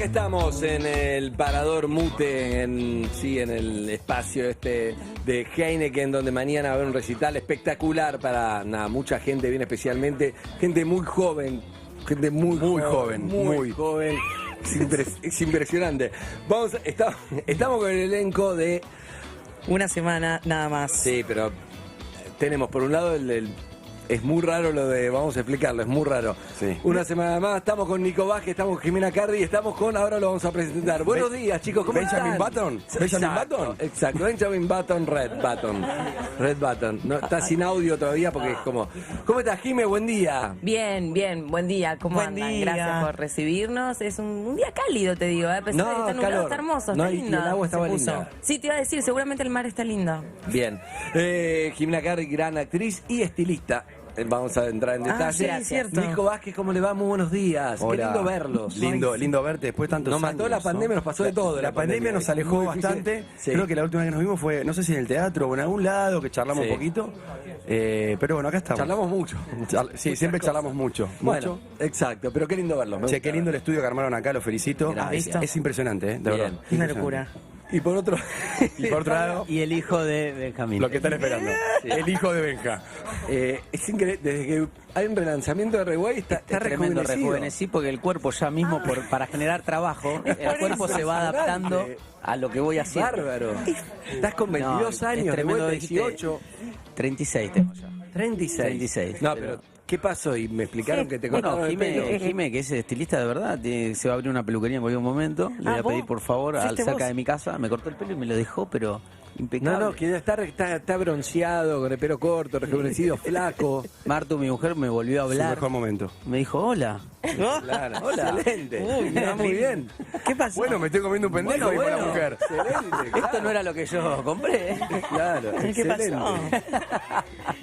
Acá estamos en el Parador Mute, en el espacio este de Heineken, donde mañana va a haber un recital espectacular para mucha gente, bien especialmente, gente muy joven, gente muy joven. Es impresionante. Estamos con el elenco de... Una semana nada más. Sí, pero tenemos por un lado es muy raro lo de, vamos a explicarlo, es muy raro. Sí. Una semana más, estamos con Nico Vázquez, estamos con Jimena Cardi y estamos con, ahora lo vamos a presentar. Buenos días, chicos, ¿cómo Benjamin están? Button. Exacto, Benjamin Button, Red Button. No, está sin audio todavía porque es como... ¿Cómo estás, Jime? Buen día. Bien, buen día, ¿cómo Buen andan? día. Gracias por recibirnos. Es un día cálido, te digo, a pesar de que está nublado, está hermoso, No, está y lindo. el agua estaba Se puso. linda. Sí, te iba a decir, seguramente el mar está lindo. Bien. Jimena Cardi, gran actriz y estilista. Vamos a entrar en detalle. sí, cierto. Nico Vázquez, ¿cómo le va? Muy buenos días. Hola. Qué lindo verlos. Lindo verte después de tantos Nos años. mató la pandemia, nos pasó de todo. La pandemia nos alejó Muy difícil. bastante. Sí. Creo que la última vez que nos vimos fue, no sé si en el teatro o en algún lado, que charlamos Sí. un poquito. Pero bueno, acá estamos. Charlamos mucho. Sí, siempre charlamos mucho. Bueno, exacto, pero qué lindo verlos. me Che, gusta. qué lindo el estudio que armaron acá, lo felicito. Gracias. Es impresionante, de Bien. verdad. Una locura. Y por otro... Y por otro lado, Y el hijo de Benjamín. lo que están esperando. El hijo de Benja. es increíble, desde que hay un relanzamiento de Reguay está Tremendo, rejuvenecido. rejuvenecí porque el cuerpo ya mismo, para generar trabajo, el cuerpo se va adaptando a lo que voy haciendo. Bárbaro. Estás con 22 No, es años, tremendo, de 18, 36 tengo ya. 36. 36. No, pero ¿qué pasó? Y me explicaron que te cortaron Bueno, el pelo. Jime, que es estilista de verdad, se va a abrir una peluquería en cualquier momento. Le voy a ¿vos? pedir, por favor, ¿Fuiste cerca vos? de mi casa. Me cortó el pelo y me lo dejó, pero impecable. No, que está bronceado, con el pelo corto, rejuvenecido, flaco. Martu, mi mujer, me volvió a Su hablar. mejor momento. Me dijo, hola. Claro, Hola. excelente. Uy, Está muy bien. ¿Qué pasó? Bueno, me estoy comiendo un pendejo, dijo la mujer. Excelente, Esto no era lo que yo compré. Claro, ¿Qué excelente. pasó?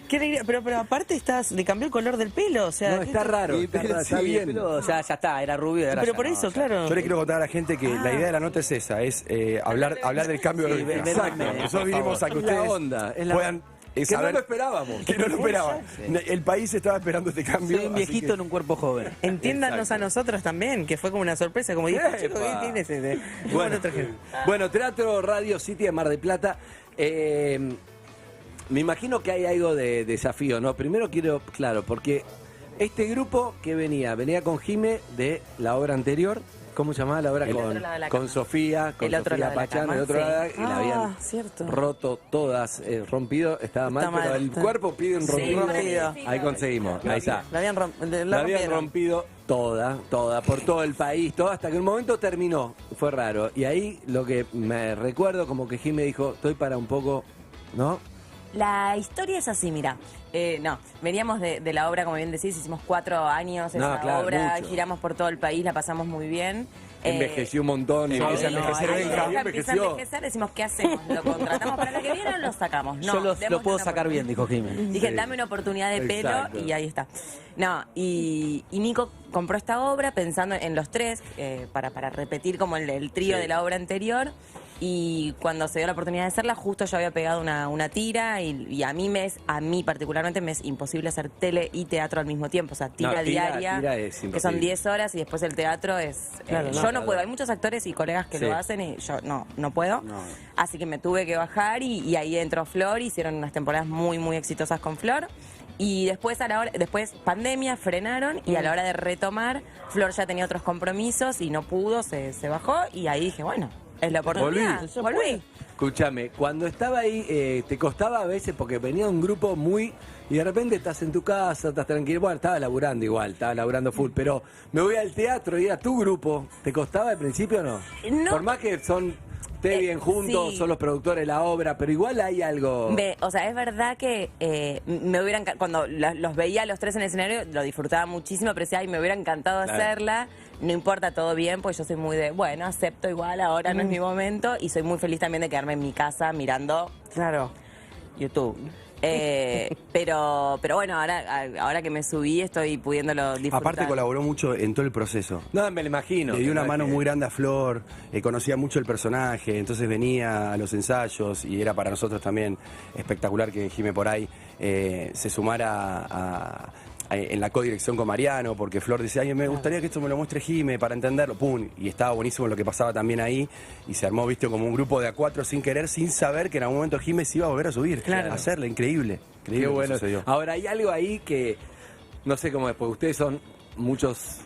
Qué alegría. Pero aparte le cambió el color del pelo, o sea... No, está raro, está Sí, bien. pero ya está, era rubio. Ahora Pero ya por no, eso, ya. claro. Yo le quiero contar a la gente que la idea de la nota es esa, es hablar del cambio de ven, Exacto. ven, Nosotros vinimos a que Es la ustedes onda, es la- puedan Que no saber lo esperábamos. que no lo esperaban. El país estaba esperando este cambio. Soy un así viejito que- en un cuerpo joven. Entiéndanos a nosotros también, que fue como una sorpresa, como dijo, chico, ¿qué tienes ese? Bueno, Teatro Radio City de Mar del Plata. Me imagino que hay algo de desafío, ¿no? Primero quiero, claro, porque este grupo que venía con Jime de la obra anterior. ¿Cómo se llamaba la obra? El otro lado de la Con cama. Sofía, con El otro Sofía lado de la Pachano, cama, el otro sí. lado, y la habían cierto. roto todas, rompido, estaba mal, Está mal, pero el está. cuerpo pide un Sí, rompido. rompido. Ahí conseguimos, ahí está. La habían, La habían rompido toda, por todo el país, todo, hasta que un momento terminó. Fue raro. Y ahí lo que me recuerdo, como que Jim me dijo, estoy para un poco, ¿no? La historia es así, mira. No, veníamos de la obra, como bien decís, hicimos 4 años No, esa claro, obra, mucho. giramos por todo el país, la pasamos muy bien. Envejeció un montón. Empieza a envejecer ahí Benja. empieza a Envejeció. envejecer, decimos, ¿qué hacemos? ¿Lo contratamos para el que viene o lo sacamos? No, Yo lo démosle puedo una sacar bien, dijo Jimé. Dije, Sí. dame una oportunidad de pelo Exacto. y ahí está. No, y Nico compró esta obra pensando en los tres, para repetir como el trío Sí. de la obra anterior. Y cuando se dio la oportunidad de hacerla, justo yo había pegado una tira y a mí particularmente me es imposible hacer tele y teatro al mismo tiempo. O sea, tira No, tira diaria, es que imposible. son 10 horas y después el teatro es... Claro, yo no puedo, hay muchos actores y colegas que Sí. lo hacen y yo no puedo. No. Así que me tuve que bajar y ahí entró Flor, hicieron unas temporadas muy, muy exitosas con Flor. Y después, después pandemia, frenaron y a la hora de retomar, Flor ya tenía otros compromisos y no pudo, se bajó y ahí dije, bueno, es la oportunidad. Volví. Escúchame, cuando estaba ahí, ¿te costaba a veces? Porque venía un grupo muy... Y de repente estás en tu casa, estás tranquilo. Bueno, estaba laburando full. Pero me voy al teatro y era tu grupo. ¿Te costaba al principio o no? No. Por más que son... Ustedes bien juntos, sí. son los productores de la obra, pero igual hay algo... O sea, es verdad que me hubieran cuando los veía a los tres en el escenario, lo disfrutaba muchísimo, pero decía, ay, me hubiera encantado Claro. hacerla. No importa, todo bien, pues yo soy muy de, bueno, acepto igual, ahora no es mi momento. Y soy muy feliz también de quedarme en mi casa mirando Claro. YouTube. Pero bueno, ahora que me subí estoy pudiéndolo disfrutar. Aparte colaboró mucho en todo el proceso. No, me lo imagino. Le dio una No, mano que- muy grande a Flor, conocía mucho el personaje, entonces venía a los ensayos y era para nosotros también espectacular que Jime por ahí se sumara en la codirección con Mariano, porque Flor decía, ay, me gustaría que esto me lo muestre Jime para entenderlo, pum, y estaba buenísimo lo que pasaba también ahí, y se armó, viste, como un grupo de A4 sin querer, sin saber que en algún momento Jime se iba a volver a subir, a hacerle, increíble, Qué lo que bueno. sucedió. Ahora, hay algo ahí que, no sé cómo es, porque ustedes son muchos...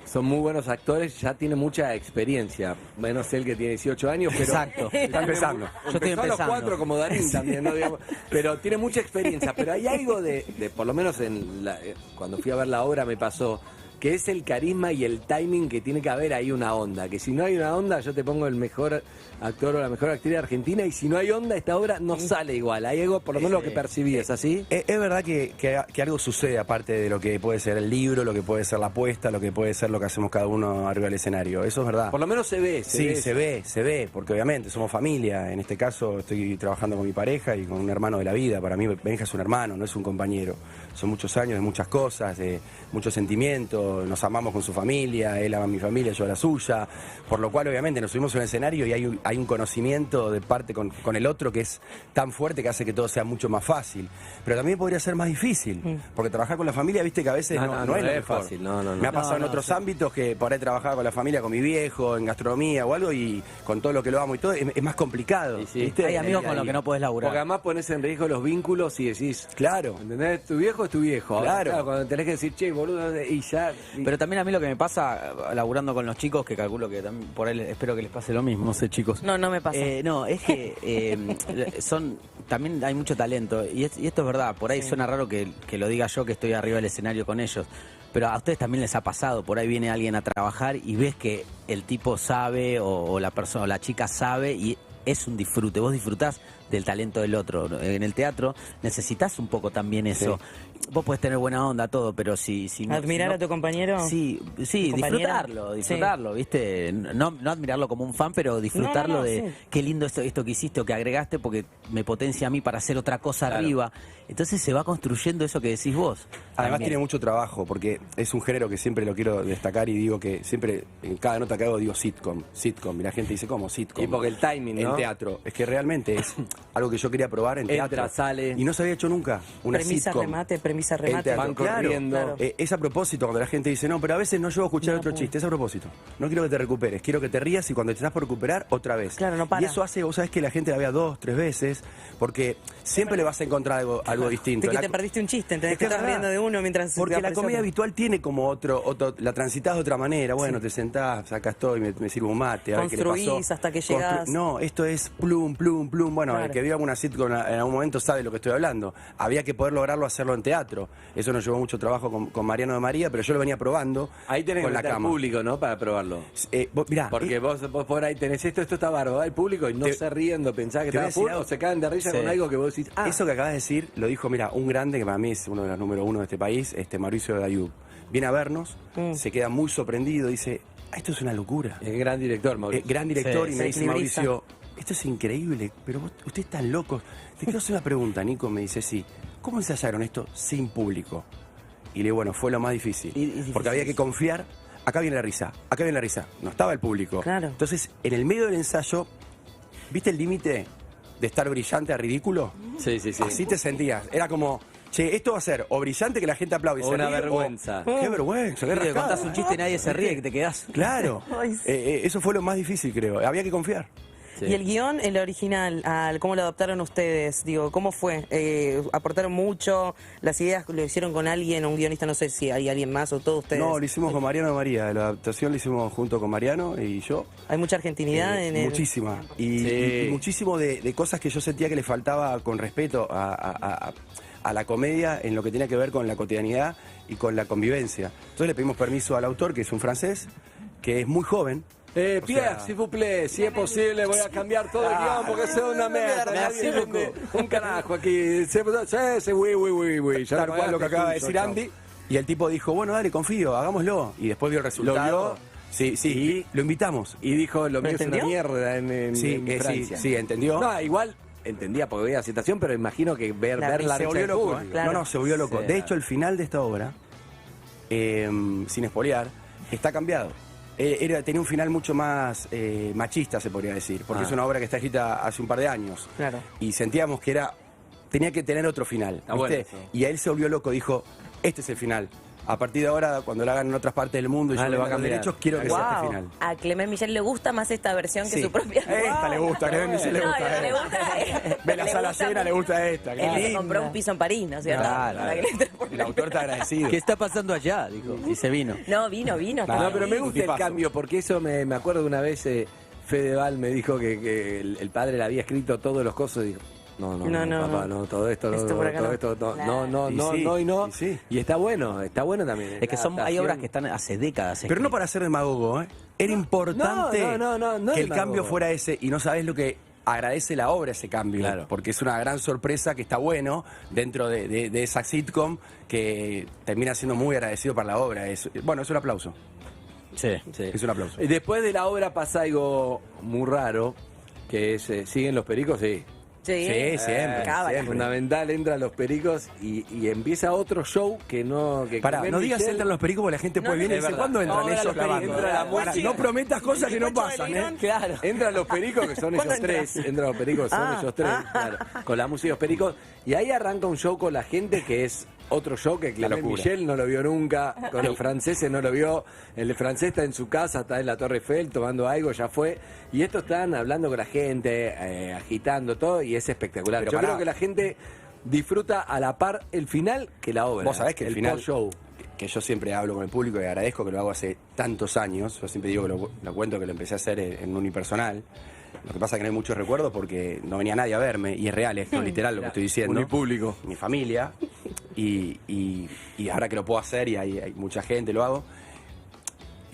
son muy buenos actores, ya tienen mucha experiencia. Menos él que tiene 18 años, pero... Exacto. Está empezando. Yo estoy Empezó a los empezando. 4 como Darín también, ¿no? Digamos, pero tiene mucha experiencia. Pero hay algo por lo menos cuando fui a ver la obra me pasó, que es el carisma y el timing que tiene que haber ahí una onda. Que si no hay una onda, yo te pongo el mejor actor o la mejor actriz de Argentina, y si no hay onda, esta obra no sale igual. Hay algo, por lo menos lo que percibí, ¿es así? Es verdad que algo sucede aparte de lo que puede ser el libro, lo que puede ser la apuesta, lo que puede ser lo que hacemos cada uno arriba del escenario. Eso es verdad. Por lo menos se ve. Se ve, porque obviamente somos familia. En este caso estoy trabajando con mi pareja y con un hermano de la vida. Para mí Benja es un hermano, no es un compañero. Son muchos años de muchas cosas, de muchos sentimientos. Nos amamos con su familia, él ama a mi familia, yo a la suya. Por lo cual obviamente nos subimos a un escenario y hay un conocimiento de parte con el otro que es tan fuerte que hace que todo sea mucho más fácil. Pero también podría ser más difícil, porque trabajar con la familia, viste que a veces no es lo mejor. fácil. No. Me ha pasado en otros ámbitos que por ahí trabajaba con la familia, con mi viejo, en gastronomía o algo, y con todo lo que lo amo y todo, es más complicado. Sí. ¿viste? Hay amigos con los que no podés laburar. Porque además pones en riesgo los vínculos y decís, Claro. ¿entendés? Tu viejo es tu viejo. Ahora, Claro. cuando tenés que decir, che, boludo, y ya... Pero también a mí lo que me pasa, laburando con los chicos, que calculo que también por ahí espero que les pase lo mismo, no sé, chicos. No me pasa. No, es que también hay mucho talento, y esto es verdad, por ahí suena raro que lo diga yo que estoy arriba del escenario con ellos, pero a ustedes también les ha pasado, por ahí viene alguien a trabajar y ves que el tipo sabe o la persona o la chica sabe y es un disfrute, vos disfrutás del talento del otro. En el teatro necesitas un poco también eso. Vos podés tener buena onda, todo, pero si Admirar a tu compañero. Sí, compañera. disfrutarlo, ¿viste? No admirarlo como un fan, pero disfrutarlo de sí. qué lindo esto que hiciste o que agregaste porque me potencia a mí para hacer otra cosa arriba. Entonces se va construyendo eso que decís vos. Además También. tiene mucho trabajo, porque es un género que siempre lo quiero destacar y digo que siempre, en cada nota que hago, digo sitcom. Y la gente dice, ¿cómo? Sitcom. Y porque el timing, ¿no? En teatro. Es que realmente es algo que yo quería probar en teatro. Entra, sale. Y no se había hecho nunca una Premisa, sitcom. premisa, En remate. teatro. Van Claro, corriendo. claro. Es a propósito cuando la gente dice, no, pero a veces no llevo a escuchar otro chiste, es a propósito. No quiero que te recuperes, quiero que te rías y cuando te estás por recuperar, otra vez. Claro, no para. Y eso hace, vos sabés que la gente la vea 2, 3 veces, porque siempre le vas a encontrar algo distinto. De que te perdiste un chiste, entendés Es que que estás es verdad. riendo de uno mientras... Porque la aparece comedia otro. habitual tiene como otro, la transitas de otra manera. Bueno, te sentás, acá estoy, me sirvo un mate, a ver qué le pasó. Construís hasta que llegás. No, esto es plum, plum, plum. Bueno, Claro. el que vio alguna sitcom en algún momento sabe de lo que estoy hablando. Había que poder lograrlo hacerlo en teatro. Eso nos llevó mucho trabajo con Mariano de María, pero yo lo venía probando Ahí tenés que con la meter al cama. público, ¿no? Para probarlo. Mirá, Porque vos por ahí tenés esto está bárbaro. Va el público y no se riendo, pensás que te voy está a decir full, algo. o se caen de risa Sí. con algo que vos decís, Eso que acabas de decir lo dijo, mira, un grande que para mí es uno de los número 1 de este país, Mauricio Dayub. Viene a vernos, se queda muy sorprendido, dice, esto es una locura. es gran director, Mauricio. Gran director Sí, y sí, me dice equilibrista. Mauricio, esto es increíble, pero ustedes están locos. Te quiero hacer una pregunta, Nico, me dice, sí. ¿Cómo ensayaron esto sin público? Y le digo, bueno, fue lo más difícil. Porque había que confiar, acá viene la risa, acá viene la risa. No estaba el público. Claro. Entonces, en el medio del ensayo, ¿viste el límite de estar brillante a ridículo? Sí. Así te sentías. Era como, che, esto va a ser o brillante que la gente aplaude y O se una ríe, vergüenza. Qué vergüenza, qué Sí, que rascada. contás un chiste y nadie se ríe, que te quedás. Claro. Ay, sí. Eso fue lo más difícil, creo. Había que confiar. Sí. Y el guión, el original, ¿cómo lo adaptaron ustedes? Digo, ¿cómo fue? ¿Aportaron mucho? ¿Las ideas lo hicieron con alguien, un guionista? No sé si hay alguien más o todos ustedes. No, lo hicimos con Mariano de María. La adaptación la hicimos junto con Mariano y yo. Hay mucha argentinidad en el... Muchísima. Y, Sí. y muchísimo de cosas que yo sentía que le faltaba con respeto a la comedia en lo que tenía que ver con la cotidianidad y con la convivencia. Entonces le pedimos permiso al autor, que es un francés, que es muy joven. O Pierre, sea, s'il vous plaît, si es posible voy a cambiar todo el guión porque es una mierda. Merci Nadie beaucoup. entiende un carajo aquí. Sí, oui. Ya tal cual lo que acaba de decir chau. Andy. Y el tipo dijo, bueno, dale, confío, hagámoslo. Y después vio el resultado. vio? Sí, lo invitamos. Y dijo, lo mío es una entendió? mierda en Sí, Francia. sí, entendió. No, igual entendía porque veía la situación, pero imagino que ver la se risa volvió del loco. público. Claro. No, se volvió loco. Sí. De hecho, el final de esta obra, sin espolear, está cambiado. Tenía un final mucho más machista, se podría decir, porque es una obra que está escrita hace un par de años. Claro. Y sentíamos que tenía que tener otro final. Ah, bueno, ¿viste? eso. Y a él se volvió loco, dijo, este es el final. A partir de ahora, cuando lo hagan en otras partes del mundo y yo lo va a los cambiar. derechos, quiero que sea este final. A Clement Michel le gusta más esta versión que Sí. su propia. Esta le gusta, a Clement Michel le gusta. No, le gusta. Ve la sala llena, le gusta esta. Qué Él se linda. compró un piso en París, ¿no es cierto? Claro. Para que le entre por El la- autor está agradecido. ¿Qué está pasando allá? Dijo, y se vino. No, vino. Nada, No, pero me gusta el tipazo. cambio, porque eso me acuerdo de una vez Fedeval me dijo que el padre le había escrito todos los cosas y dijo, no, papá, no, todo esto, Esto por acá todo no. esto, Claro. no. Y sí. Y está bueno también. Es que la hay adaptación. obras que están hace décadas. Pero no para ser demagogo, ¿eh? Era importante no que el demagogo. cambio fuera ese y no sabés lo que agradece la obra ese cambio. Claro. Porque es una gran sorpresa que está bueno dentro de esa sitcom que termina siendo muy agradecido para la obra. Bueno, es un aplauso. Sí. Sí. Es un aplauso. Y después de la obra pasa algo muy raro, que es, ¿siguen los pericos? Sí. Sí, Sí, siempre. cábala. siempre. Fundamental, entran los pericos y empieza otro show que no... Que Pará, Clement no digas Michel- entran los pericos porque la gente puede venir y es dice, verdad. ¿cuándo entran Ahora esos los pericos, clavando? entra la Pará, música. no prometas cosas que no pasan, ¿eh? Claro. Entran los pericos, que son ellos ¿Cuándo entra? tres. Entran los pericos, que son ellos tres, claro, con la música de los pericos. Y ahí arranca un show con la gente que es otro show que Clement locura. Michel no lo vio nunca, con los franceses no lo vio. El francés está en su casa, está en la Torre Eiffel tomando algo, ya fue. Y estos están hablando con la gente, agitando todo, y es espectacular. Pero Yo pará. creo que la gente disfruta a la par el final que la obra. Vos sabés que el final, show. que yo siempre hablo con el público y agradezco que lo hago hace tantos años, yo siempre digo que lo cuento que lo empecé a hacer en unipersonal. Lo que pasa es que no hay muchos recuerdos porque no venía nadie a verme, y es real, esto es literal lo que estoy diciendo. Unipúblico. Mi familia, y ahora que lo puedo hacer y hay mucha gente, lo hago.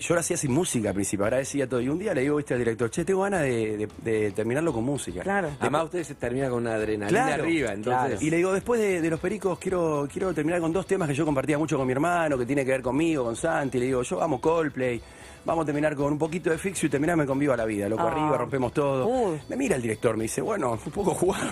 Yo lo hacía sin música al principio, ahora decía todo. Y un día le digo, viste, al director, che, tengo ganas de terminarlo con música. Claro. Además, ustedes se terminan con una adrenalina Claro, arriba, entonces. claro. Y le digo, después de Los Pericos, quiero terminar con 2 temas que yo compartía mucho con mi hermano, que tiene que ver conmigo, con Santi. Le digo, yo vamos Coldplay, vamos a terminar con un poquito de Fixio y terminame con Viva la Vida. Loco, arriba, rompemos todo. Me mira el director, me dice, bueno, un poco jugado,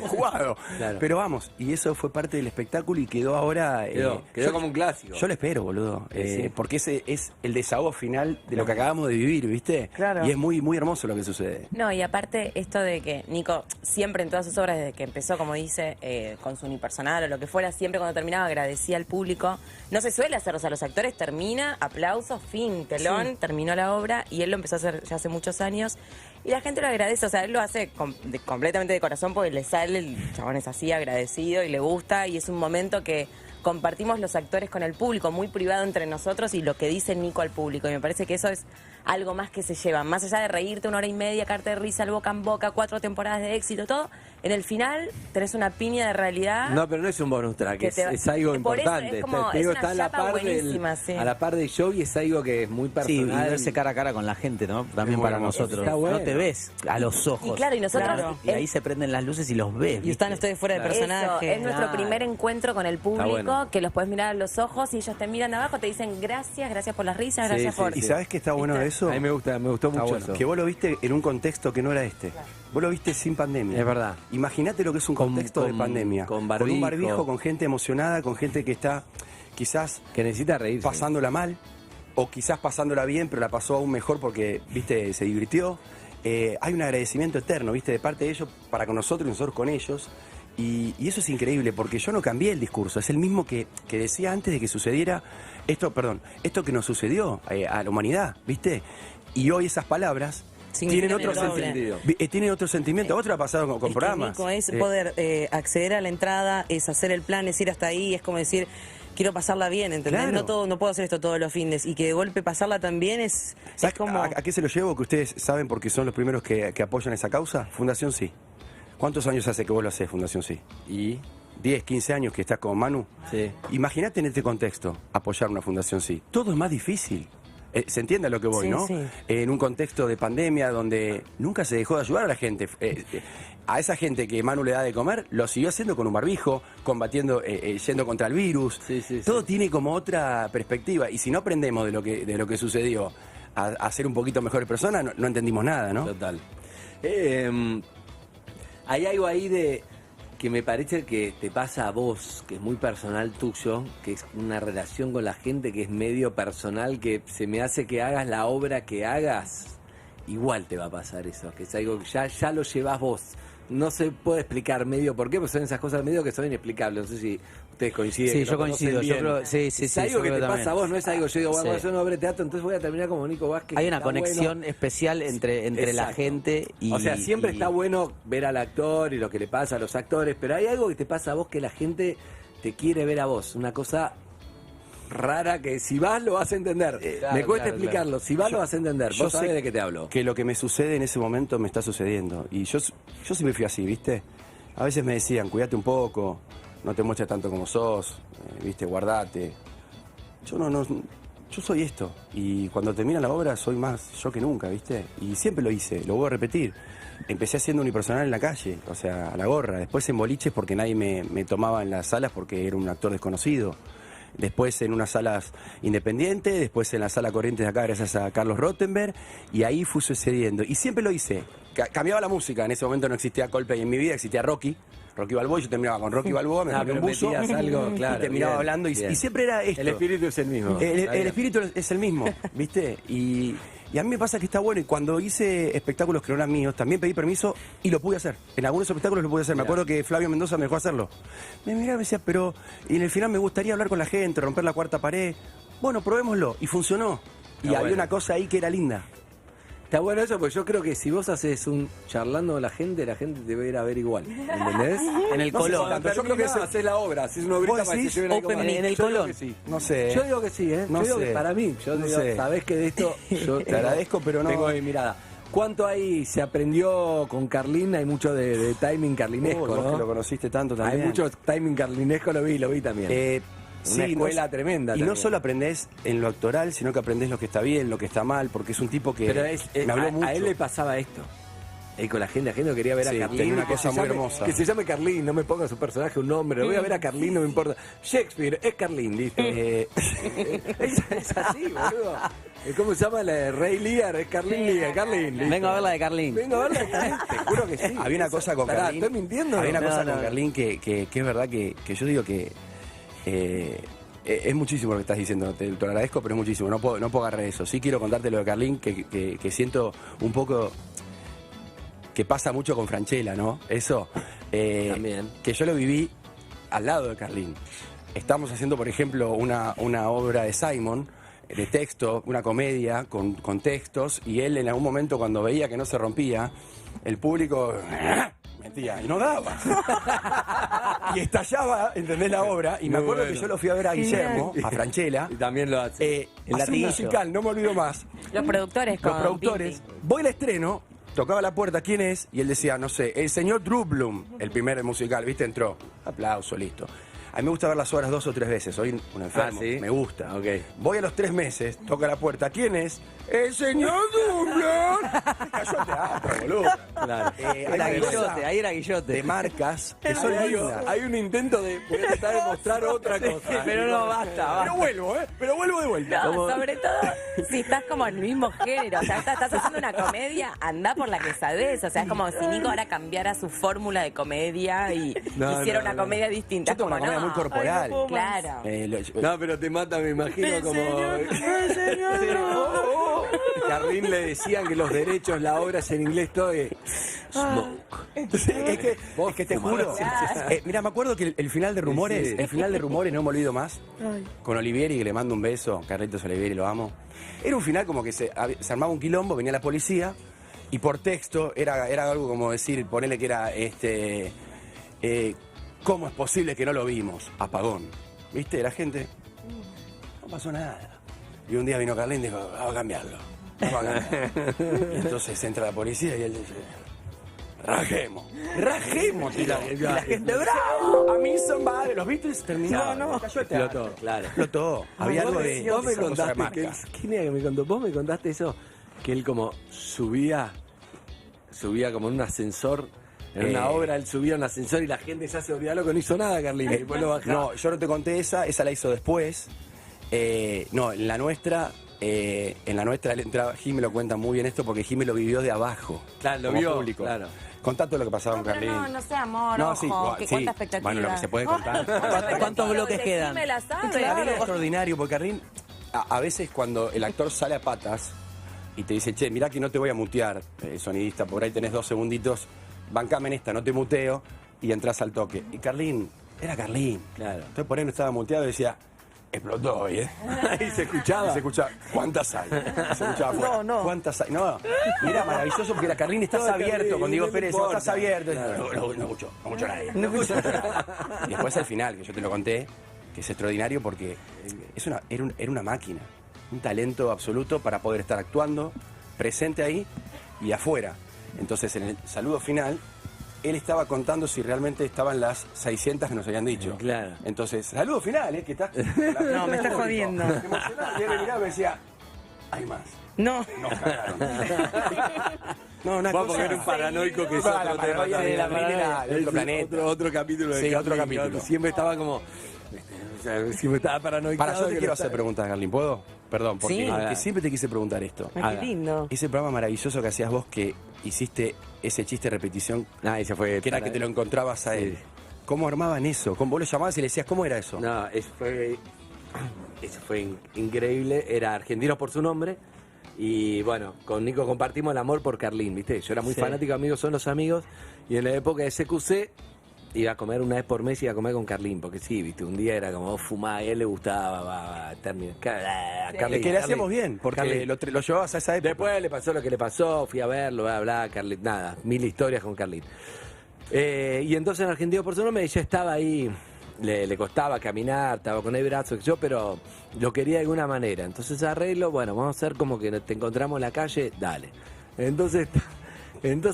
jugado. Claro. Pero vamos, y eso fue parte del espectáculo y quedó ahora... Quedó yo- como un clásico. Yo lo espero, boludo. Sí. Porque ese es el desahogo final de lo que acabamos de vivir, ¿viste? Claro. Y es muy, muy hermoso lo que sucede. No, y aparte esto de que Nico siempre en todas sus obras, desde que empezó, como dice, con su unipersonal o lo que fuera, siempre cuando terminaba agradecía al público. No se suele hacer, o sea, los actores termina, aplausos, fin, telón, terminó la obra, y él lo empezó a hacer ya hace muchos años. Y la gente lo agradece, o sea, él lo hace completamente de corazón porque le sale, el chabón es así, agradecido y le gusta, y es un momento que compartimos los actores con el público, muy privado entre nosotros, y lo que dice Nico al público. Y me parece que eso es algo más que se lleva. Más allá de reírte 1 hora y media, carte de risa, el boca en boca, 4 temporadas de éxito, todo, en el final tenés una piña de realidad. No, pero no es un bonus track, Que es, te va- es algo por eso importante. es como- Te digo, es una está a la chapa par buenísima, sí. a la par del show, y es algo que es muy Sí, y personal. verse cara a cara con la gente, ¿no? También muy para hermoso. nosotros. Está bueno. No te ves a los ojos. Y claro, y nosotros... Claro. Y ahí se prenden las luces y los ves. Y están ¿viste? ustedes fuera de Eso, personaje. es nuestro Claro. primer encuentro con el público, bueno. que los puedes mirar a los ojos y ellos te miran de abajo, te dicen gracias por las risas, Sí, gracias sí, por... ¿Y sabes qué está bueno de eso? A mí me gustó mucho eso. Que vos lo viste en un contexto que no era este. Vos lo viste sin pandemia. Es verdad. Imagínate lo que es un contexto de pandemia. con un barbijo. barbijo, con gente emocionada, con gente que está quizás Que necesita reírse. pasándola mal, o quizás pasándola bien, pero la pasó aún mejor porque, viste, se divirtió. Hay un agradecimiento eterno, viste, de parte de ellos para con nosotros y nosotros con ellos. Y eso es increíble, porque yo no cambié el discurso, es el mismo que decía antes de que sucediera esto que nos sucedió a la humanidad, ¿viste? Y hoy esas palabras tienen Significan otro, el doble. sentido. Tienen otro sentimiento. A vos te lo ha pasado con Es que, programas. Nico, es Eh, poder acceder a la entrada, es hacer el plan, es ir hasta ahí, es como decir, quiero pasarla bien, ¿entendés? Claro. No puedo hacer esto todos los fines, y que de golpe pasarla también es ¿sabes como... a qué se lo llevo? Que ustedes saben porque son los primeros que apoyan esa causa. Fundación Sí. ¿Cuántos años hace que vos lo hacés, Fundación Sí? Y 10, 15 años que estás con Manu. sí. Imagínate en este contexto apoyar una Fundación Sí. Todo es más difícil. Se entiende a lo que voy, Sí, ¿no? sí. En un contexto de pandemia donde nunca se dejó de ayudar a la gente. A esa gente que Manu le da de comer, lo siguió haciendo con un barbijo, combatiendo, yendo contra el virus. Sí, sí, Todo sí. tiene como otra perspectiva. Y si no aprendemos de lo que sucedió a ser un poquito mejores personas, no entendimos nada, ¿no? Total. Hay algo ahí de que me parece que te pasa a vos, que es muy personal tuyo, que es una relación con la gente que es medio personal, que se me hace que hagas la obra que hagas, igual te va a pasar eso, que es algo que ya lo llevas vos. No se puede explicar medio por qué, porque son esas cosas medio que son inexplicables. No sé si Ustedes coinciden. Sí, que yo lo conocen coincido, yo bien. creo- sí, sí, Es sí, algo yo que creo te también. pasa a vos, no es algo, yo digo, bueno, Sí. voy a hacer una obra de teatro, entonces voy a terminar como Nico Vázquez. Hay una está conexión bueno. especial entre la Exacto. gente y... O sea, siempre y- está bueno ver al actor y lo que le pasa a los actores, pero hay algo que te pasa a vos que la gente te quiere ver a vos. Una cosa rara que si vas lo vas a entender. Claro, Me cuesta claro, explicarlo. Si vas lo vas a entender. Yo Vos sabés sé de qué te hablo. Que lo que me sucede en ese momento me está sucediendo. Y yo siempre fui así, ¿viste? A veces me decían, cuídate un poco, no te muestres tanto como sos, ¿viste? Guardate. Yo soy esto. Y cuando termina la obra soy más yo que nunca, ¿viste? Y siempre lo hice, lo voy a repetir. Empecé haciendo unipersonal en la calle, o sea, a la gorra. Después en boliches porque nadie me tomaba en las salas porque era un actor desconocido. Después en unas salas independientes, después en la sala Corrientes de acá, gracias a Carlos Rottenberg, y ahí fui sucediendo. Y siempre lo hice. Cambiaba la música, en ese momento no existía Coldplay en mi vida, existía Rocky Balboa, yo terminaba con Rocky Balboa, me Ah, metía un pero buzo, metías algo, claro, y terminaba bien, hablando, bien. y siempre era esto. El espíritu es el mismo. El espíritu es el mismo, ¿viste? Y a mí me pasa que está bueno, y cuando hice espectáculos que no eran míos, también pedí permiso y lo pude hacer. En algunos espectáculos lo pude hacer. Me acuerdo que Flavio Mendoza me dejó hacerlo. Me miraba y me decía, pero y en el final me gustaría hablar con la gente, romper la cuarta pared. Bueno, probémoslo. Y funcionó. Y había bueno. una cosa ahí que era linda. Está bueno eso, porque yo creo que si vos haces un charlando con la gente te va a ir a ver igual. ¿Entendés? En el No sé Colón. si tanto, yo creo que haces la obra, haces una obrita ¿Vos para que decís? se lleven algo Open más. mic. En el Yo digo Colón. que sí. No sé. Yo digo que sí, ¿eh? No yo digo sé. que para mí, yo No digo, sé. sabés que de esto yo Te agradezco, pero no. tengo mi mirada. ¿Cuánto ahí se aprendió con Carlín? Hay mucho de timing carlinesco, Vos que lo ¿no? conociste tanto también. Hay mucho timing carlinesco, lo vi también. Una escuela tremenda Y no también. solo aprendés en lo actoral, sino que aprendés lo que está bien, lo que está mal, porque es un tipo que Pero me habló mucho. a él le pasaba esto. Con la gente no quería ver Sí, a Carlín. tenía una que cosa se muy llame- hermosa. Que se llame Carlín, no me ponga su personaje un nombre. Lo voy a ver a Carlín, no me importa. Shakespeare, es Carlín, listo. Es así, boludo. ¿Cómo se llama la de Rey Lear? Es Carlín Lear, Carlín. listo. Vengo a ver la de Carlín. Vengo a verla de Carlín, te juro que sí. Había una cosa con Pará, Carlín. ¿estoy mintiendo? Había una No, cosa no, con no. Carlín que es verdad que yo digo que es muchísimo lo que estás diciendo. Te lo agradezco, pero es muchísimo. No puedo agarrar eso. Sí quiero contarte lo de Carlín, que siento un poco que pasa mucho con Franchella, ¿no? Eso. También. Que yo lo viví al lado de Carlín. Estamos haciendo, por ejemplo, una obra de Simon, de texto, una comedia con textos, y él en algún momento cuando veía que no se rompía, el público metía y no daba. Y estallaba, ¿entendés la obra? Y me Muy acuerdo bueno. que yo lo fui a ver a Guillermo, a Franchella. Y también lo hace. El El latillo. musical, no me olvido más. Los productores Los con productores. Pimpi. Voy al estreno, tocaba la puerta, ¿quién es? Y él decía, no sé, el señor Drew Bloom, el primer musical, ¿viste? Entró. Aplauso, listo. A mí me gusta ver las obras 2 o 3 veces, soy un enfermo, ¿sí? me gusta. Ok. Voy a los 3 meses, toca la puerta, ¿quién es? ¡El señor Dumbledore! Cayó al teatro, boludo. Claro. Hay Era una cosa Guillote, ahí era Guillote. de marcas que son lindas. Hay un intento de voy a tratar de mostrar otra cosa. Pero no, basta. Pero vuelvo, ¿eh? Pero vuelvo de vuelta. No, sobre todo si estás como en el mismo género, o sea, estás haciendo una comedia, anda por la que sabés, o sea, es como si Nico ahora cambiara su fórmula de comedia y No, hiciera no, una no. comedia distinta. Yo tengo una como, comedia no. muy corporal. Claro. No, pero te mata, me imagino, como... Carlín le decían que los derechos, la obra es en inglés, todo es... Smoke. Sí, es que te juro. Mira, me acuerdo que el final de Rumores, Sí. el final de Rumores, no me olvido más, con Olivieri, que le mando un beso, Carlitos Olivieri, lo amo. Era un final como que se armaba un quilombo, venía la policía, y por texto era algo como decir, ponele que era, ¿cómo es posible que no lo vimos? Apagón. ¿Viste? La gente, no pasó nada. Y un día vino Carlín y dijo, vamos a cambiarlo. Vamos a cambiarlo. Y entonces entra la policía y él dice, rajemos, tira. Y la gente, bravo, a mí somebody. Los Beatles terminaron. No, cayó el teatro. Explotó, claro. Explotó. Había algo de... Vos me esa cosa de contaste, marca. ¿quién era que me contó? Vos me contaste eso, que él como subía como en un ascensor, en una obra, él subía en un ascensor y la gente ya se olvidaba lo que no hizo nada, Carlín, y después lo bajaba. No, yo no te conté esa la hizo después. No, en la nuestra él entraba, Jimmy lo cuenta muy bien esto porque Jimmy lo vivió de abajo. Claro, lo como vio, público. claro. Contá todo lo que pasaba con Carlín. No sé, amor, No, ojo, sí, que sí. cuánta expectativa. Bueno, lo que se puede contar. ¿Cuántos bloques quedan? Me la sabe. Carlín es extraordinario porque Carlín, a veces cuando el actor sale a patas y te dice, che, mirá que no te voy a mutear, sonidista, por ahí tenés 2 segunditos, bancame en esta, no te muteo, y entras al toque. Y Carlín era Carlín. Claro. Entonces por ahí no estaba muteado y decía, explotó hoy, ¿eh? Ahí se escuchaba. Y se escuchaba, ¿cuántas hay? Se escuchaba afuera, No. ¿cuántas hay? No, y era maravilloso porque la Carlín estás No, abierto Carlín, con Diego no le Pérez, importa. estás abierto. Claro. No escucho nadie. Y después al final, que yo te lo conté, que es extraordinario porque era una máquina, un talento absoluto para poder estar actuando, presente ahí y afuera. Entonces en el saludo final, él estaba contando si realmente estaban las 600 que nos habían dicho. Claro. Entonces, saludo final, que estás... No, me estás jodiendo. Me emocionaba, y él me miraba y me decía, hay más. No. Nos cagaron. No, una Vamos cosa... a ver un paranoico que es La otro tema paranoia de la también. paranoia de otro planeta. Otro capítulo de Sí, otro Carlín, capítulo. Siempre estaba como... O sea, siempre estaba paranoico. Para, yo te quiero hacer preguntas, Carlín, ¿puedo? Perdón, porque Sí. que siempre te quise preguntar esto. Ay, qué lindo. Ese programa maravilloso que hacías vos, que hiciste ese chiste de repetición, Ah, ese fue... que era que te lo encontrabas a Sí. él. ¿Cómo armaban eso? ¿Cómo vos lo llamabas y le decías cómo era eso? No, eso fue increíble. Era Argentinos por su nombre. Y bueno, con Nico compartimos el amor por Carlín, ¿viste? Yo era muy fanático, amigos son los amigos. Y en la época de CQC iba a comer una vez por mes, iba a comer con Carlín. Porque sí, ¿viste? Un día era como fumaba y a él le gustaba terminar. Es que le hacíamos bien, porque lo llevabas a esa época. Después le pasó lo que le pasó, fui a verlo, bla, bla, Carlín, nada, 1000 historias con Carlín. Y entonces en Argentino por su nombre yo estaba ahí, le costaba caminar, estaba con el brazo, yo, pero lo quería de alguna manera. Entonces arreglo, bueno, vamos a hacer como que te encontramos en la calle, dale. Entonces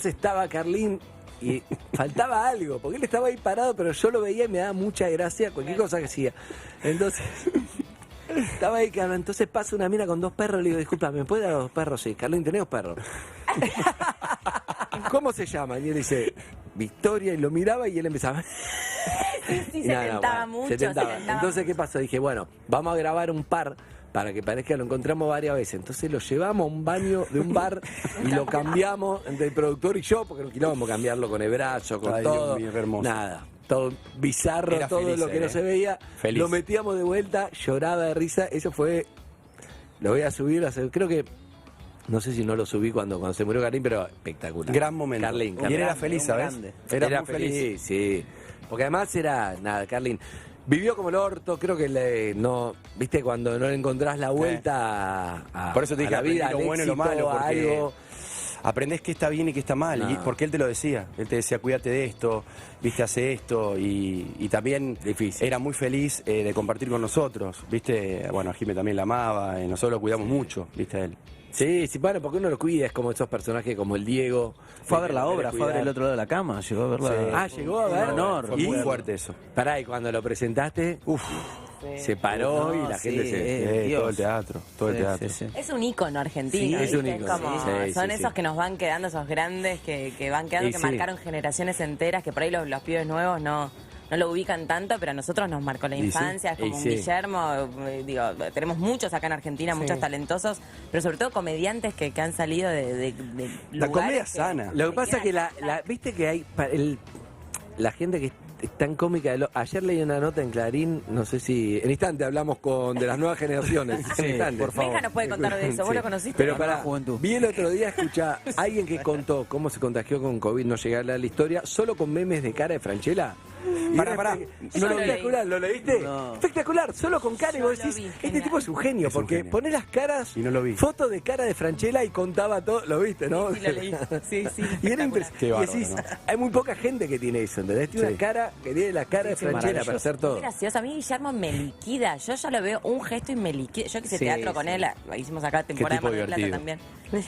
estaba Carlín y faltaba algo, porque él estaba ahí parado, pero yo lo veía y me daba mucha gracia cualquier cosa que hacía. Entonces... Estaba ahí, Carlín, entonces pasa una mina con 2 perros, le digo, disculpa, ¿me puede dar 2 perros? Sí, Carlín, ¿tenés 2 perros? ¿Cómo se llama? Y él dice, Victoria, y lo miraba y él empezaba... Sí, Y se nada, tentaba bueno, mucho. se tentaba. se tentaba Entonces, ¿qué mucho. pasó? Dije, bueno, vamos a grabar un par para que parezca que lo encontramos varias veces. Entonces lo llevamos a un baño de un bar y lo cambiamos entre el productor y yo, porque no quilombo cambiarlo con el brazo, con Ay, Dios todo. mío, qué hermoso. Nada. Todo bizarro, Era todo feliz, lo que no se veía. Feliz. Lo metíamos de vuelta, lloraba de risa. Eso fue. Lo voy a subir, creo que. No sé si no lo subí cuando se murió Carlín, pero espectacular. Gran momento. Carlín, Y él era Carlín. feliz, un ¿sabes? grande. Era muy feliz, sí. Porque además era, nada, Carlín, vivió como el orto, creo que no, viste, cuando no le encontrás la vuelta a Por eso te dije, a la vida, aprendí lo al bueno y lo éxito, malo, a porque algo. aprendés qué está bien y qué está mal, No. y porque él te lo decía. Él te decía, cuídate de esto, viste, hace esto, y también Difícil. era muy feliz de compartir con nosotros, viste. Bueno, a Jimé también la amaba, nosotros lo cuidamos mucho, viste, a él. Sí, sí, bueno, porque uno lo cuida, es como esos personajes como el Diego. Fue a ver la que obra, le fue a ver el cuidás. otro lado de la cama, llegó a verla. Sí. Ah, llegó a ver. Un honor. Fue muy fuerte eso. Pará, y cuando lo presentaste, se paró No, y la gente sí, se... Dios. todo el teatro, todo el Sí, teatro. sí, sí. Es un ícono argentino, Sí, es un ¿viste? ícono, Como- sí, son sí, esos sí. que nos van quedando, esos grandes que van quedando, Y que sí. marcaron generaciones enteras, que por ahí los pibes nuevos no lo ubican tanto, pero a nosotros nos marcó la Y sí, infancia, es como y un sí. Guillermo, digo, tenemos muchos acá en Argentina, muchos talentosos, pero sobre todo comediantes que han salido de La lugares comedia que- sana. Lo que pasa es que viste que hay la gente que es tan cómica. Ayer leí una nota en Clarín, no sé si en instante hablamos de las nuevas generaciones. Sí, En instante. por favor. Benja nos puede contar de eso, ¿vos lo conociste? Pero La para nueva juventud. vi el otro día, escucha, alguien que contó cómo se contagió con COVID, no llegué a hablar de la historia, solo con memes de cara de Franchella. Y Pará, era pará. Yo lo leí. espectacular, ¿lo leíste? No. Espectacular, solo con cara y vos Yo lo decís, vi, este genial. tipo es un genio, Es un porque genio. pone las caras, Y no lo vi. fotos de cara de Franchella y contaba todo, lo viste, ¿no? Sí, lo leí. Sí, sí, Y era espectacular. impresionante. Qué Y bárbaro, decís, ¿no? hay muy poca gente que tiene eso, ¿entendés? Tiene Sí. una cara que tiene la cara de Sí, Franchella para maravilloso. hacer todo. Qué gracioso. A mí Guillermo me liquida. Yo ya lo veo un gesto y me liquida. Yo que hice Sí, teatro con sí. él, hicimos acá temporada de tipo Mar del Plata divertido. también.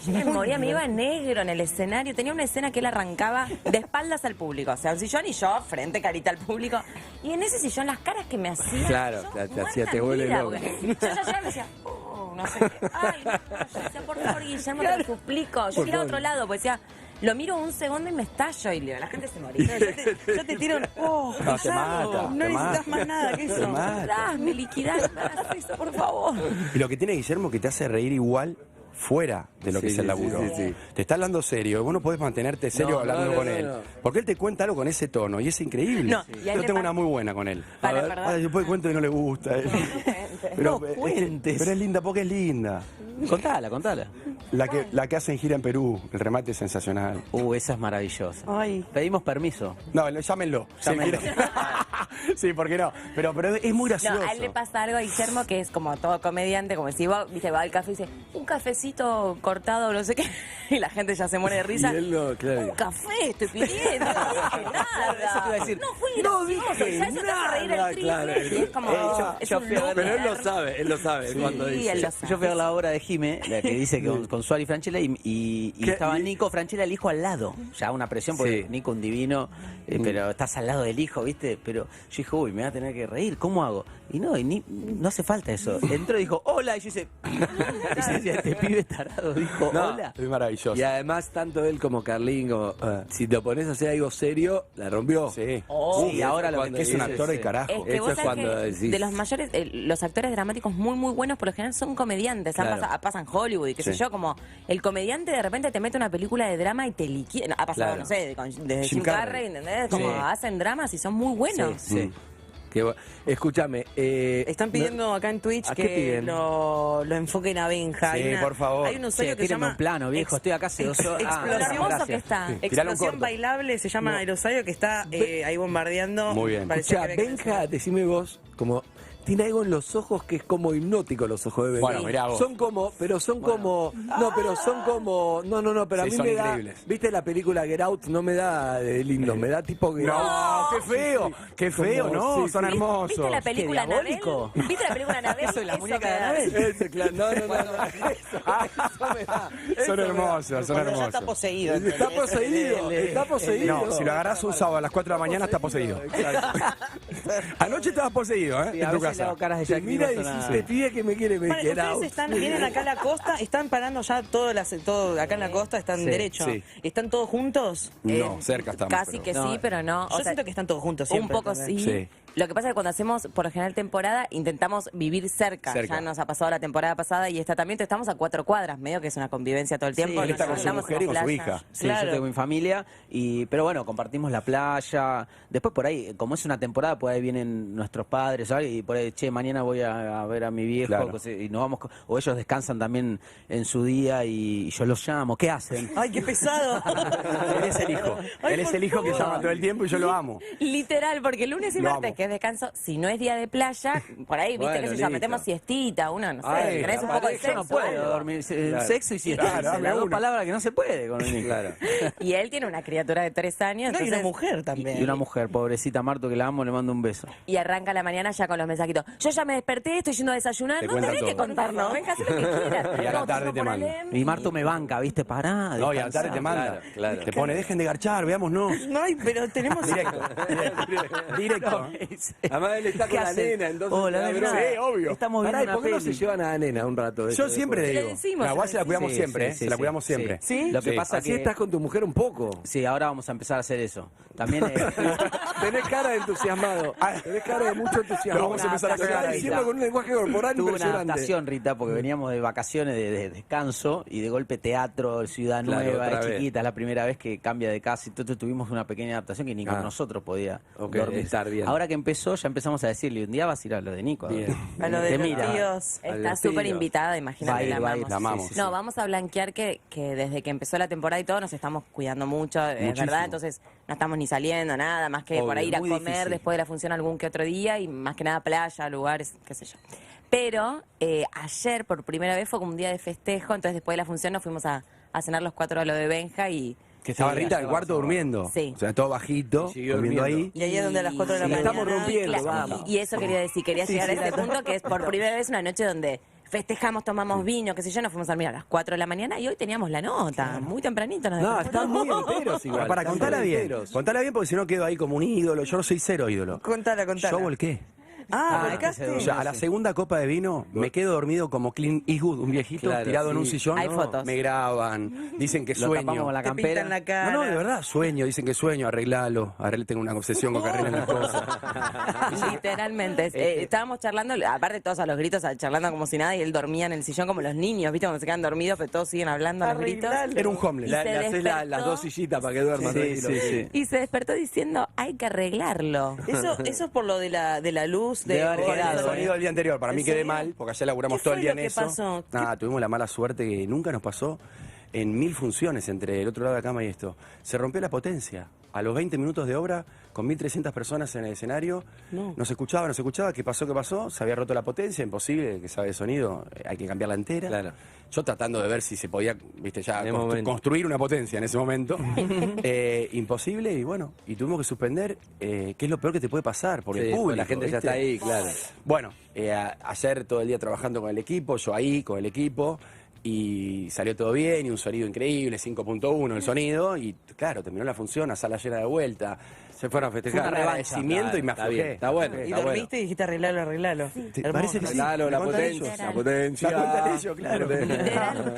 Me moría, me iba negro en el escenario. Tenía una escena que él arrancaba de espaldas al público. O sea, un sillón y yo, frente, carita al público. Y en ese sillón, las caras que me hacía. Claro, yo te muerta hacía, te en vuelve vida, loca. porque Yo ya llegaba y me decía, no sé qué. Ay, no, yo decía, por favor, Guillermo, te lo suplico. Yo tiraba a otro lado, porque decía. Lo miro un segundo y me estallo y la gente se moría. Yo te tiro un... No, te Guillermo, mata, no te necesitas mata. más nada que Te eso. mata. Me liquidás, no hagas eso, por favor. Y lo que tiene Guillermo que te hace reír igual fuera de lo que Sí, es el sí, laburo. sí, sí. Te está hablando serio, y vos no podés mantenerte serio No, hablando no, con no, él. no. Porque él te cuenta algo con ese tono y es increíble. No, y a él Yo le tengo pasa- una muy buena con él. Para, A ver, perdón. ahora después cuento y no le gusta. No es que- cuentes. pero es linda porque es linda. Contala, contala. La que hace en gira en Perú, el remate es sensacional. Esa es maravillosa. Ay. Pedimos permiso. No, llámenlo. Llámenlo. Sí, ¿por qué no? Pero es muy gracioso. No, a él le pasa algo a Guillermo que es como todo comediante, como si va, viste, va al café y dice, un cafecito cortado, no sé qué, y la gente ya se muere de risa. Y él no, claro. Un café estoy pidiendo, no dije nada. Eso te iba a decir. No fui No gracioso, dije ya eso te hace reír nada, el triple. claro. Y es como, es yo un fui a ver- Pero él lo looper. sabe Sí, cuando dice. él lo sabe. Yo fui a ver la obra de Jime, la que dice que con Suárez y Franchella, y ¿Qué? estaba ¿Y? Nico Franchella, el hijo, al lado. Ya una presión, porque Sí. Nico un divino, pero estás al lado del hijo, ¿viste? Pero yo dije, uy, me voy a tener que reír, ¿cómo hago? Y no hace falta eso. Entró y dijo, hola, y yo hice, y yo decía, este pibe tarado dijo, No. hola. Es maravilloso. Y además, tanto él como Carlín, como, si te pones a hacer algo serio, la rompió. Sí. Sí, ahora lo cuando que Es un dice, actor de sí. carajo. Es que Eso vos es sabés cuando que decís. de los mayores, los actores dramáticos muy buenos por lo general son comediantes, Claro. pasa en Hollywood y qué sé Sí. yo, como el comediante de repente te mete una película de drama y te liquida, ha pasado, Claro. no sé, desde Jim Jim Carrey. Carrey, ¿entendés? Como Sí. hacen dramas y son muy buenos. Sí. Escúchame. Están pidiendo acá en Twitch ¿A qué que piden? lo enfoquen a Benja. Sí, por favor. Hay un Che, usuario que se tírenme llama un plano, viejo, estoy acá hace 2 horas. Explosión. Lo hermoso gracias. que está. Tiralo un Explosión corto. Bailable se llama el usuario que está ahí bombardeando. Muy bien. Parecía Escuchá, que había- Benja, decime vos, como tiene algo en los ojos que es como hipnótico los ojos de Benja. Bueno, mirá vos. Son como, pero son como, pero pero a Sí, mí son me da, increíbles. ¿viste la película Get Out? No me da de lindo, me da tipo Get Out. No, qué feo, qué feo, Como- no, sí, son sí. hermosos. ¿Viste la película Qué diabólico. Anabel? ¿Viste la película Anabel? Eso es la muñeca me de da. Anabel. Ese, claro, no, eso me da. Son hermosos, son Cuando ya está hermosos. poseído. Está poseído, está poseído. No, si lo agarras un sábado a las 4 de la mañana está poseído. Anoche estabas poseído, ¿eh? Sí, a En tu veces le casa. hago caras de Te Jack mira y Nicholson dices, a- te pide que me quiere ver Vale, Get Out. ustedes vienen acá a la costa, están parando ya todo acá en la costa, están Sí, derecho. sí. ¿Están todos juntos? No, cerca estamos. Casi pero- que No, sí, pero no. Yo siento que están todos juntos siempre. Un poco también. sí. Sí. Lo que pasa es que cuando hacemos, por lo general, temporada, intentamos vivir cerca. Cerca. Ya nos ha pasado la temporada pasada y esta también, estamos a 4 cuadras, medio que es una convivencia todo el tiempo. él nos está con su juntamos mujer y en con su playa. hija. Sí, Claro. yo tengo mi familia, pero bueno, compartimos la playa. Después por ahí, como es una temporada, por ahí vienen nuestros padres, ¿sabes? Y por ahí, che, mañana voy a ver a mi viejo, Claro. y nos vamos, o ellos descansan también en su día y yo los llamo, ¿qué hacen? ¡Ay, qué pesado! Él es el hijo. Ay, Él es por el hijo que favor. llama todo el tiempo y yo lo amo. Literal, porque lunes y Lo martes, amo. que es descanso, si no es día de playa, por ahí, viste, Bueno, qué sé yo, listo. metemos siestita, uno, no sé, Ay, tenés un la poco de pareja sexo. Yo no puedo algo. dormir, Claro. sexo y siesta, Claro, las dame dos una. palabras que no se puede con el niño. Claro. Y él tiene una criatura de 3 años, No, y entonces... una mujer también. Y una mujer, pobrecita Marto, que la amo, le mando un beso. Y arranca la mañana ya con los mensajitos. Yo ya me desperté, estoy yendo a desayunar. Te No cuenta tenés que todo. contarnos. Venga, haz lo que quieras. Y a la No, tarde tipo te por manda. Alem. Y Marto me banca, ¿viste? Pará, No, y a la tarde descansá. te manda. Claro, claro. Te pone, dejen de garchar, veamos, no. Ay, pero tenemos... Directo. Además él está ¿Qué con la hacen? nena, entonces... Hola, la nena. broma. Sí, obvio. Estamos Pará, viendo ¿y una ¿por qué no se peli. llevan a la nena un rato? Yo siempre Le digo. decimos, La igual se la cuidamos Sí, siempre, sí, ¿eh? sí, Se la sí. cuidamos siempre. ¿Sí? Lo que Sí. pasa Así que... estás con tu mujer un poco. Sí, ahora vamos a empezar a hacer eso. También Tenés cara de entusiasmado. Tenés cara de mucho entusiasmo. Lo vamos a empezar a Lo estás sacar ahí. diciendo con un lenguaje corporal tuve una impresionante. adaptación, Rita, porque veníamos de vacaciones de descanso y de golpe teatro, Ciudad Claro, Nueva, otra de vez. chiquita, es la primera vez que cambia de casa y todo, tuvimos una pequeña adaptación que ni con Ah. nosotros podía Ok, dormir. estar bien. Ahora que empezó, ya empezamos a decirle, un día vas a ir a lo de Nico. Bien. A lo Te de los mira. tíos. Al Está vestido. súper invitada, imagínate, Va a ir, la va a ir, amamos. la amamos. Sí, sí, No, sí. vamos a blanquear que desde que empezó la temporada y todo nos estamos cuidando mucho, es Muchísimo. verdad, entonces no estamos ni saliendo, nada, más que por Obvio, ahí ir a muy comer difícil. después de la función algún que otro día y más que nada playa, lugares, qué sé yo. Pero ayer por primera vez fue como un día de festejo, entonces después de la función nos fuimos a cenar los 4 a lo de Benja y... Que estaba Sí, Rita en ayer el cuarto vamos a- durmiendo. Sí. O sea, todo bajito, Y siguió durmiendo durmiendo. ahí. Y ahí es donde a las 4 de la La mañana... estamos rompiendo, Claro, vamos. y eso quería decir, quería llegar a sí, este la punto que es por primera vez una noche donde festejamos, tomamos vino, qué sé yo, nos fuimos a dormir a las 4 de la mañana y hoy teníamos la nota, muy tempranito nos No, despertamos. están muy enteros igual. Para están contarla muy bien. enteros. Contala bien porque si no quedo ahí como un ídolo. Yo no soy cero ídolo. Contala. Yo volqué. Ah, Ah, volcaste. que O sea, a la segunda copa de vino me quedo dormido como Clint Eastwood, un viejito Claro, tirado en un sí. sillón. Hay No, fotos. Me graban, dicen que Lo sueño. tapamos con la Te campera. pintan la cara. No, de verdad, sueño, dicen que sueño, arreglalo. Tengo una obsesión con que arreglen las cosas. Literalmente. Estábamos charlando, aparte todos a los gritos, charlando como si nada, y él dormía en el sillón como los niños, ¿viste? Cuando se quedan dormidos, pero todos siguen hablando a los gritos. Arreglalo. Era un homeless. Y se Le haces despertó. las dos sillitas para que duerma. Sí, tranquilo. sí, sí. Y se despertó diciendo, hay que arreglarlo. Eso es por lo de la luz. Debe haber Por el quedado, sonido del día anterior. Para ¿En mí quedé serio? mal, porque ayer laburamos ¿Qué todo fue el día lo en que eso. pasó? Nada, tuvimos la mala suerte que nunca nos pasó en 1000 funciones entre el otro lado de la cama y esto. Se rompió la potencia. A los 20 minutos de obra, con 1.300 personas en el escenario, no se escuchaba, ¿qué pasó? Se había roto la potencia, imposible, que sabe de sonido, hay que cambiarla entera. Claro. Yo tratando de ver si se podía, viste, ya En ese construir una potencia en ese momento. Imposible, y bueno, y tuvimos que suspender, que es lo peor que te puede pasar, porque Sí, el público, la gente ya ¿viste? está ahí, claro. Bueno, ayer todo el día trabajando con el equipo, yo ahí con el equipo, y salió todo bien, y un sonido increíble, 5.1 el sonido, y claro, terminó la función, a sala llena de vuelta. Se fueron a festejar. Fue un agradecimiento y me Está bien, aflojé. está bueno, Y está bueno. dormiste y dijiste arreglalo. ¿Te Hermoso. parece que sí? Claro, ¿Me la contan potencia, ellos? la potencia. La cuentan ellos, claro.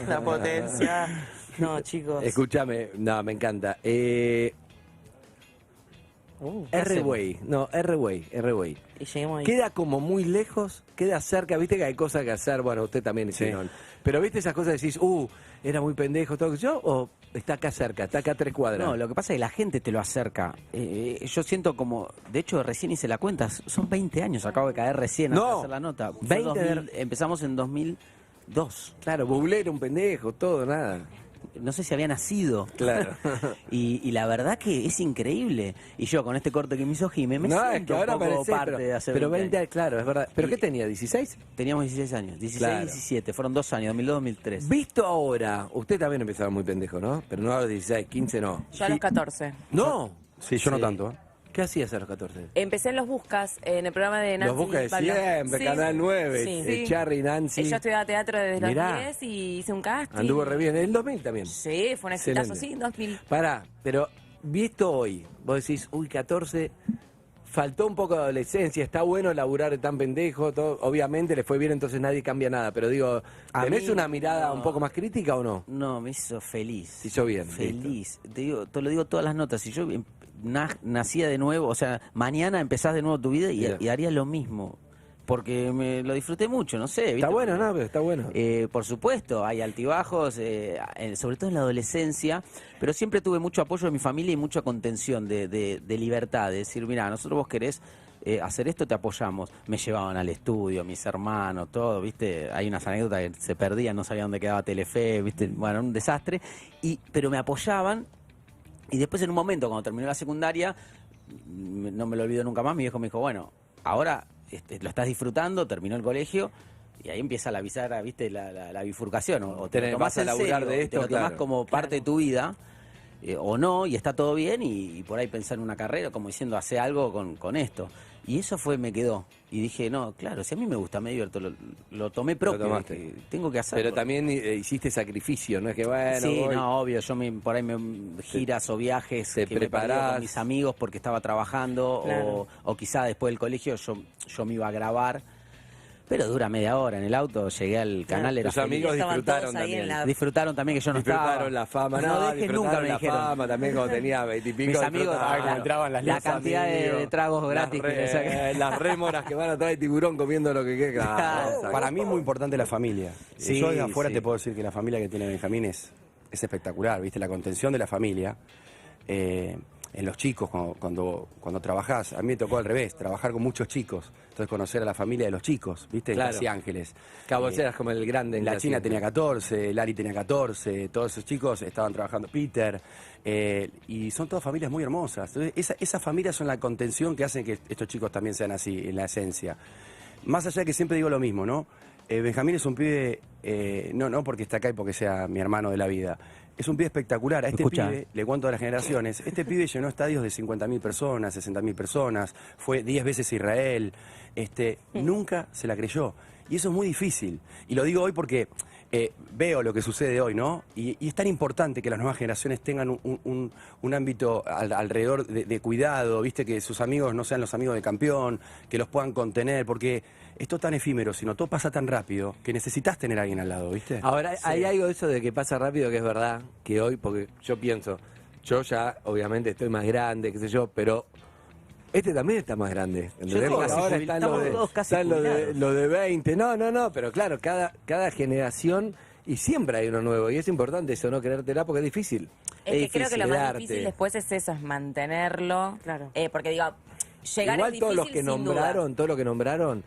La potencia. No, chicos. Escúchame, no, me encanta. R-Way, no, R-Way. Y lleguemos ahí. Queda como muy lejos, queda cerca, viste que hay cosas que hacer, bueno, usted también hicieron. Pero viste esas cosas, decís, era muy pendejo, todo yo, o está acá cerca, está acá a 3 cuadras. No, lo que pasa es que la gente te lo acerca. Yo siento como, de hecho recién hice la cuenta, son 20 años, acabo de caer recién No. antes de hacer la nota. Fue 20 empezamos en 2002. Claro, Bublé era un pendejo, todo, nada. No sé si había nacido. Claro. Y la verdad que es increíble. Y yo con este corte que me hizo Jimé, me No, es que siento ahora un poco parece, parte de hace pero 20 años. claro, es verdad. ¿Pero Y- qué tenía, 16? Teníamos 16 años, 16 Claro. y 17, fueron 2 años, 2002-2003. Visto ahora, usted también empezaba muy pendejo, ¿no? Pero no a los 16, 15 no. Yo a los 14. No. Sí, yo no Sí. tanto. ¿Qué hacías a los 14? Empecé en Los Buscas, en el programa de Nancy. Los buscas de Pablo. siempre, Sí. Canal 9, Sí. Charry, Nancy. Yo estudiaba teatro desde los Mirá. 10 y hice un casting. Anduvo re bien. En el 2000 también. Sí, fue un exitazo, Excelente. sí, 2000. Pará, pero visto hoy, vos decís, 14, faltó un poco de adolescencia, está bueno laburar de tan pendejo, todo, obviamente le fue bien, entonces nadie cambia nada, pero digo, A ¿tenés mí, una mirada no. un poco más crítica o no? No, me hizo feliz. Se hizo bien, Feliz. Te digo, te lo digo todas las notas. Si yo nacía de nuevo, o sea, mañana empezás de nuevo tu vida Mira. y haría lo mismo. Porque me lo disfruté mucho, no sé. ¿viste? Está bueno, ¿no? Pero está bueno. Por supuesto, hay altibajos, sobre todo en la adolescencia, pero siempre tuve mucho apoyo de mi familia y mucha contención de libertad, de decir, mira, nosotros vos querés hacer esto, te apoyamos. Me llevaban al estudio, mis hermanos, todo, ¿viste? Hay unas anécdotas que se perdían, no sabía dónde quedaba Telefe, ¿viste? Bueno, un desastre, pero me apoyaban y después en un momento, cuando terminó la secundaria, no me lo olvido nunca más, mi viejo me dijo, bueno, ahora lo estás disfrutando, terminó el colegio, y ahí empieza la bisagra, ¿viste? La bifurcación. O te lo tomás vas a en laburar serio, de esto, te lo tomás claro. como parte de tu vida, o no, y está todo bien, y por ahí pensar en una carrera, como diciendo, hace algo con esto. Y eso me quedó. Y dije, no, claro, si a mí me gusta, me divierto, lo tomé propio, tomaste. que tengo que hacerlo. Pero también hiciste sacrificio, ¿no? Es que bueno, Sí, voy. no, obvio, por ahí giras o viajes te que me perdía preparás. con mis amigos porque estaba trabajando, Claro. o quizá después del colegio yo me iba a grabar, pero dura media hora en el auto, llegué al canal, era Tus amigos feliz. Estaban disfrutaron todos ahí en también. la- Disfrutaron también que yo no Disfrutaron estaba. la fama, no dejes disfrutaron nunca, me la dijeron. fama también cuando tenía 20 y pico. Mis amigos, disfrutaban, claro, entraban la los cantidad de amigos, tragos gratis que le saqué. las rémoras que van atrás de tiburón comiendo lo que queda. Claro. Exacto. Para mí es muy importante la familia. Sí, Yo de afuera sí. te puedo decir que la familia que tiene Benjamín es espectacular, ¿viste? La contención de la familia. En los chicos, cuando trabajás, a mí me tocó al revés, trabajar con muchos chicos, entonces conocer a la familia de los chicos, ¿viste? En Claro. Casi Ángeles. Cabo eras como el grande. en La China Casi. tenía 14, Lari tenía 14, todos esos chicos estaban trabajando, Peter, y son todas familias muy hermosas. Entonces, esas familias son la contención que hacen que estos chicos también sean así, en la esencia. Más allá de que siempre digo lo mismo, ¿no? Benjamín es un pibe, no porque está acá y porque sea mi hermano de la vida, es un pibe espectacular. A este Escucha. pibe, le cuento a las generaciones, este pibe llenó estadios de 50.000 personas, 60.000 personas, fue 10 veces a Israel, nunca se la creyó. Y eso es muy difícil. Y lo digo hoy porque veo lo que sucede hoy, ¿no? Y es tan importante que las nuevas generaciones tengan un ámbito alrededor de cuidado, ¿viste? Que sus amigos no sean los amigos del campeón, que los puedan contener, porque esto es tan efímero, sino todo pasa tan rápido que necesitas tener a alguien al lado, ¿viste? Ahora, hay algo de eso de que pasa rápido que es verdad, que hoy, porque yo pienso, yo ya obviamente estoy más grande, qué sé yo, pero este también está más grande. ¿Entendés? estoy Porque casi ahora jubilado, están estamos todos casi están jubilados. lo de 20, no, pero claro, cada generación, y siempre hay uno nuevo, y es importante eso, no querértela porque es difícil. Es que creo que lo más quedarte. difícil después es eso, es mantenerlo. Claro. Porque digo, llegar Igual es todos los difícil que sin duda. nombraron, todo lo que nombraron,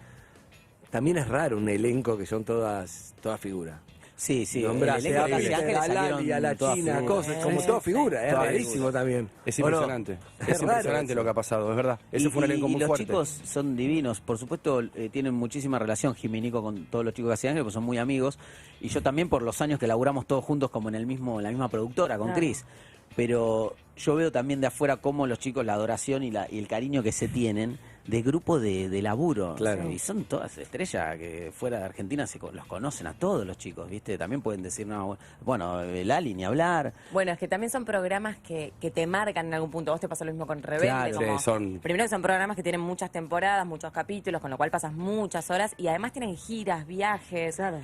también es raro un elenco que son todas figuras. Sí, sí. Nombrás el elenco de a Casi Ángeles a Lali, salieron a la todas China, figuras. cosas, como toda figura, es Toda rarísimo figura. también. Es ¿O no? impresionante. Es Es raro impresionante eso. lo que ha pasado, es verdad. Ese fue un elenco muy los fuerte. chicos son divinos. Por supuesto, tienen muchísima relación Jimmy y Nico con todos los chicos de Casi Ángeles, porque son muy amigos. Y yo también por los años que laburamos todos juntos como en la misma productora, con Chris. Pero yo veo también de afuera cómo los chicos, la adoración y el cariño que se tienen de grupo de laburo. Claro. Y son todas estrellas que fuera de Argentina los conocen a todos los chicos, ¿viste? También pueden decir, no, bueno, Lali, ni hablar. Bueno, es que también son programas que te marcan en algún punto. Vos te pasó lo mismo con Rebelde. Claro. como- Sí, son- Primero que son programas que tienen muchas temporadas, muchos capítulos, con lo cual pasas muchas horas. Y además tienen giras, viajes, Claro.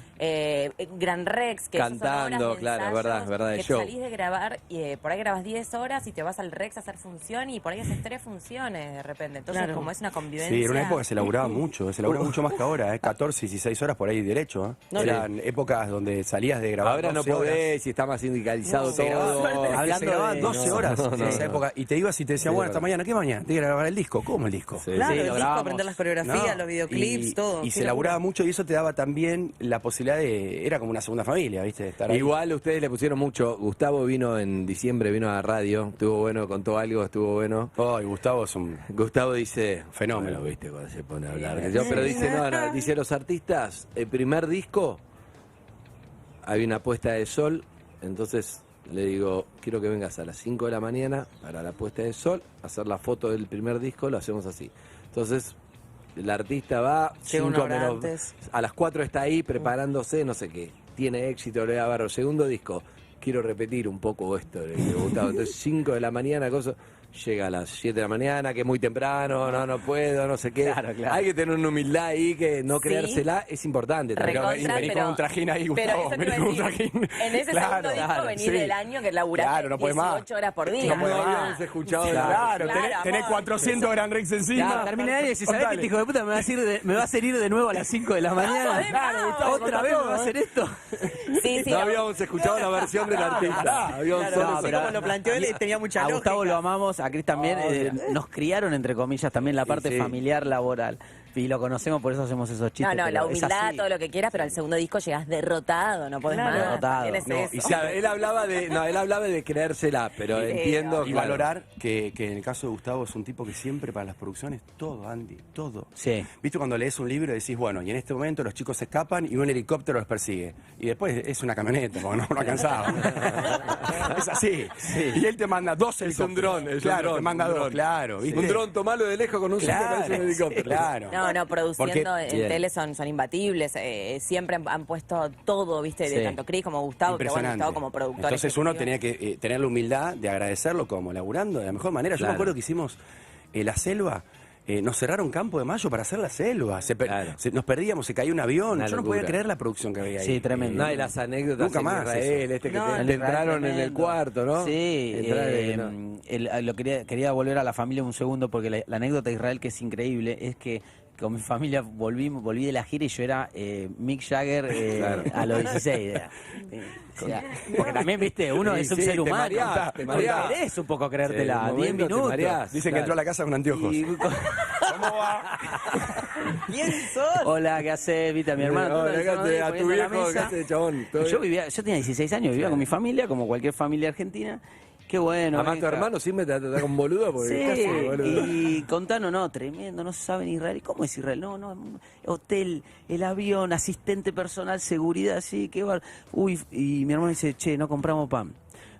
Gran Rex, que esos son horas Cantando, de claro, ensayos, verdad, que el te show. salís de grabar, y por ahí grabas 10 horas y te vas al Rex a hacer función y por ahí haces 3 funciones de repente. Entonces, Claro. como es una convivencia... Sí, era una época que se laburaba mucho, se laburaba mucho más que ahora, 14, 16 horas por ahí derecho. No, Eran épocas donde salías de grabar Ahora no 12 horas. podés, y está más sindicalizado Se grababa- todo. Hablando se grababan de- 12 no, horas no, en esa no. época y te ibas y te decían, Sí, bueno, hasta verdad. mañana, ¿qué mañana? Te grabar el disco, ¿cómo el disco? Sí. Claro, Sí, el lo disco, grabamos. aprender las coreografías, No, los videoclips, y, todo. Y Qué se laburaba locura. mucho y eso te daba también la posibilidad de... Era como una segunda familia, ¿viste? Estar ahí. Igual ustedes le pusieron mucho. Gustavo vino en diciembre, vino a la radio, estuvo bueno, contó algo, estuvo bueno. Ay, Gustavo es un... Gustavo dice, Fenómeno. bueno, viste cuando se pone a hablar. Pero dice, no, dice los artistas, el primer disco había una puesta de sol, entonces le digo, quiero que vengas a las 5 de la mañana para la puesta de sol, hacer la foto del primer disco, lo hacemos así. Entonces, el artista va, Llega una 5 hora menos, antes. a las 4 está ahí preparándose, no sé qué, tiene éxito, le Barro, segundo disco, quiero repetir un poco esto, le digo, Gustavo. Entonces 5 de la mañana, cosa, llega a las 7 de la mañana, que es muy temprano, no puedo, no sé qué. Claro, claro. Hay que tener una humildad ahí, que no Sí. creérsela es importante también. Recontra, vení con un trajín ahí, pero Gustavo, eso te vení iba a con un decir. trajín. En ese Claro, segundo disco claro, venís sí. del año que laburaste Claro, no puede 18 más. horas por día. No puede No más. habíamos escuchado Claro, Claro, tenés amor. 400 Gran Rex encima. Claro, termina de y si sabés que Contale. este hijo de puta me va a hacer ir de nuevo a las 5 de la mañana. Claro, Gustavo, Otra contá vez me todo, va a hacer esto. Sí, sí. No habíamos escuchado la versión del artista. Habíamos Claro, solo así pero- como lo planteó él, tenía mucha A lógica. Gustavo lo amamos, a Cris también. Nos criaron, entre comillas, también la parte sí. familiar, laboral. Y lo conocemos, por eso hacemos esos No, chistes. no, pero la es humildad, así. todo lo que quieras, pero al segundo disco llegas derrotado, no podés Claro. más. Derrotado. También es No, eso. y Claro, él hablaba de creérsela, pero Sí, entiendo. Y claro. valorar que en el caso de Gustavo es un tipo que siempre para las producciones, todo, Andy, todo. Sí. ¿Viste cuando lees un libro y decís, bueno, y en este momento los chicos se escapan y un helicóptero los persigue? Y después es una camioneta, porque no alcanzaba. Es así. Y él te manda 2 Es un dron, es un claro, dron, te manda un 2, dron. claro. ¿viste? Un dron, tomalo de lejos con un Claro, parece un helicóptero. claro. No, produciendo Porque- en Bien. tele son imbatibles. Siempre han puesto todo, ¿viste? De Sí. tanto Chris como Gustavo, pero bueno, Gustavo como productor. Entonces uno ejecutivo. tenía que tener la humildad de agradecerlo como laburando de la mejor manera. Yo Claro. me acuerdo que hicimos La Selva. Nos cerraron Campo de Mayo para hacer La Selva. Claro. Nos perdíamos, se caía un avión. Una Yo no locura. podía creer la producción que había ahí. Sí, tremendo. No, y las anécdotas Nunca en más Israel, eso. este que No, te en entraron en el tremendo. cuarto, ¿no? Sí, Entraron, ¿no? quería volver a la familia un segundo porque la anécdota de Israel que es increíble es que con mi familia volví de la gira y yo era Mick Jagger Claro. a los 16. O sea, porque también, viste, uno Sí, es un sí, ser te humano. mareás, te mareás. Querés un poco Sí, creértela, en un 10 momento te minutos. mareás. Dicen que Claro. entró a la casa con anteojos. Y- ¿Cómo va? ¿Quién sos? Hola, ¿qué haces? Viste a mi hermano. Hola, todo acá eso, te- a tu poniendo la viejo, mesa. ¿qué haces, chabón? ¿Todo Yo bien? tenía 16 años, vivía con mi familia, como cualquier familia argentina. Qué bueno. Además, tu venga. hermano siempre te trata con boludo porque Sí, casi boludo. y contanos, no, tremendo, no se sabe en Israel. ¿Cómo es Israel? No, hotel, el avión, asistente personal, seguridad, sí, qué bar. Uy, y mi hermano dice, che, no compramos pan.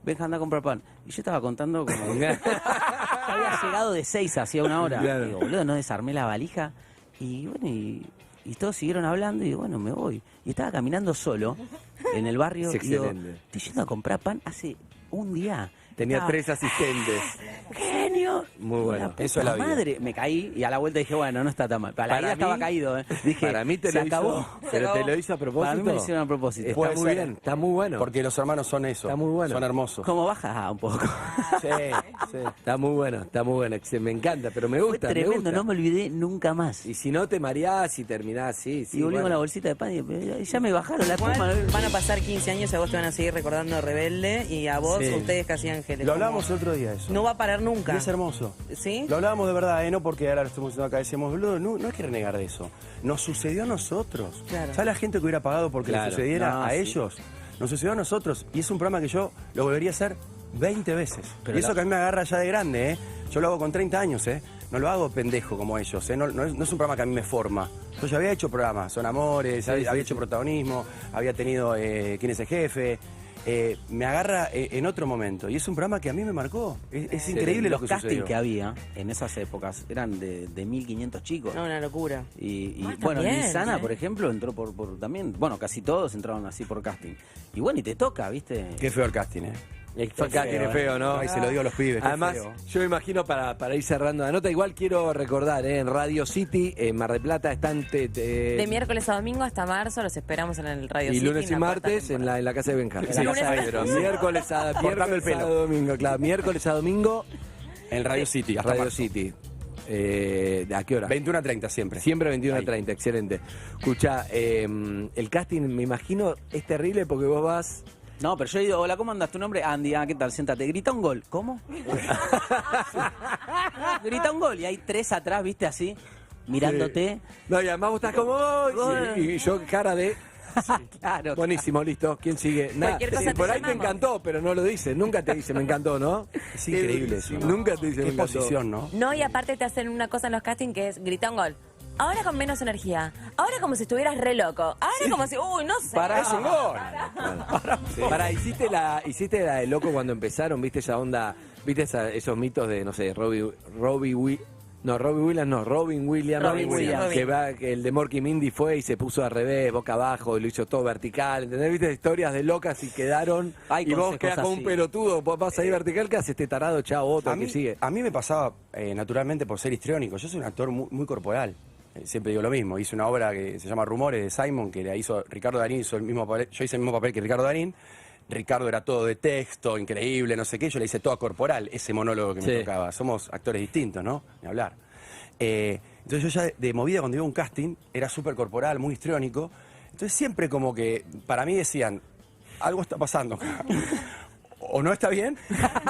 Venga, anda a comprar pan. Y yo estaba contando como que había llegado de 6 hacía una hora. Claro. Digo, boludo, no desarmé la valija. Y bueno, y todos siguieron hablando y digo, bueno, me voy. Y estaba caminando solo en el barrio. Es y digo, excelente. estoy yendo a comprar pan hace un día. Tenía Estaba- 3 asistentes. ¡Genio! Muy bueno. La puta Eso es la vida. madre. Me caí y a la vuelta dije, bueno, no está tan mal. Para la Para vida estaba mí- caído, ¿eh? Dije, Para mí te se lo acabó. hizo. Pero te lo hizo a propósito. Para mí me lo hicieron a propósito. Está Puede muy ser. bien, está muy bueno. Porque los hermanos son eso. Está muy bueno. Son hermosos. ¿Cómo baja? Un poco. Sí, sí. Está muy bueno, está muy bueno. Me encanta, pero me Fue gusta, me tremendo, gusta. no me olvidé nunca más. Y si no te mareás y terminás, sí, sí. Y volví bueno. con la bolsita de pan y ya me bajaron la Igual espuma. van a pasar 15 años y a vos te van a seguir recordando Rebelde y a vos, Sí. ustedes que hacían Ángeles. Lo hablábamos el otro día eso. No va a parar nunca. Y es hermoso. ¿Sí? Lo hablábamos de verdad, no porque ahora lo estamos diciendo acá, decimos, boludo, no hay que renegar de eso. Nos sucedió a nosotros. Claro. ¿Sabes la gente que hubiera pagado porque Claro. le sucediera No, a sí. ellos? Nos sucedió a nosotros. Y es un programa que yo lo volvería a hacer 20 veces. Pero y eso la- que a mí me agarra ya de grande, ¿eh? Yo lo hago con 30 años, ¿eh? No lo hago pendejo como ellos, ¿eh? No es un programa que a mí me forma. Yo ya había hecho programas, Son Amores, había hecho protagonismo, había tenido ¿Quién es el jefe? Me agarra en otro momento. Y es un programa que a mí me marcó. Es increíble lo Los que castings sucedió. que había en esas épocas eran de 1.500 chicos. No, una locura. Y Ah, bueno, también, Luisana, ¿eh? por ejemplo, entró por también, bueno, casi todos entraron así por casting. Y bueno, y te toca, ¿viste? Qué feo el casting, ¿eh? El casting es feo, ¿no? Ay, se lo digo a los pibes. qué Además, feo. yo me imagino para ir cerrando la nota, igual quiero recordar, en Radio City, en Mar del Plata, están De miércoles a domingo hasta marzo los esperamos en el Radio y City. lunes y en la cuarta martes temporada. en la casa de Benjamín. En la casa de Pero Benjamín. miércoles a Cortando el pelo. domingo, claro, miércoles a domingo, En Radio City, hasta Radio marzo. City. ¿A qué hora? 21 a 30 siempre. Siempre 21 a Ahí. 30, excelente. Escucha, el casting, me imagino, es terrible porque vos vas... No, pero yo digo, hola, ¿cómo andas? ¿Tu nombre? Andy, ¿qué tal? Siéntate. Grita un gol. ¿Cómo? Grita un gol. Y hay 3 atrás, ¿viste? Así, mirándote. No, y además vos estás como... Y yo cara de... Claro. Buenísimo, listo. ¿Quién sigue? Nada. Cualquier cosa te Por ahí te llamamos. encantó, pero no lo dice. Nunca te dice me encantó, ¿no? Es increíble eso. ¿no? Nunca te dice Qué me encantó. posición, ¿no? No, y aparte te hacen una cosa en los castings que es grita un gol. Ahora con menos energía. Ahora como si estuvieras re loco. Ahora como si, uy, no sé. Pará. Es un gol. Pará, ¿hiciste la de loco cuando empezaron? ¿Viste esa onda? ¿Viste esos mitos de, no sé, Robin Williams, Robin Williams. que el de Morky Mindy fue y se puso al revés, boca abajo, y lo hizo todo vertical, ¿entendés? ¿Viste historias de locas y quedaron? Hay y vos consejos quedás como un así. pelotudo, vos vas ahí vertical, ¿qué hace este tarado? Chao, otro A mí, que sigue. a mí me pasaba naturalmente por ser histriónico. Yo soy un actor muy corporal. Siempre digo lo mismo. Hice una obra que se llama Rumores de Simon, que la hizo Ricardo Darín, hizo el mismo papel. Yo hice el mismo papel que Ricardo Darín. Ricardo era todo de texto, increíble, no sé qué. Yo le hice toda corporal, ese monólogo que me Sí. tocaba. Somos actores distintos, ¿no? Ni hablar. Entonces yo ya de movida cuando iba a un casting era súper corporal, muy histriónico. Entonces siempre como que para mí decían, algo está pasando acá. O no está bien,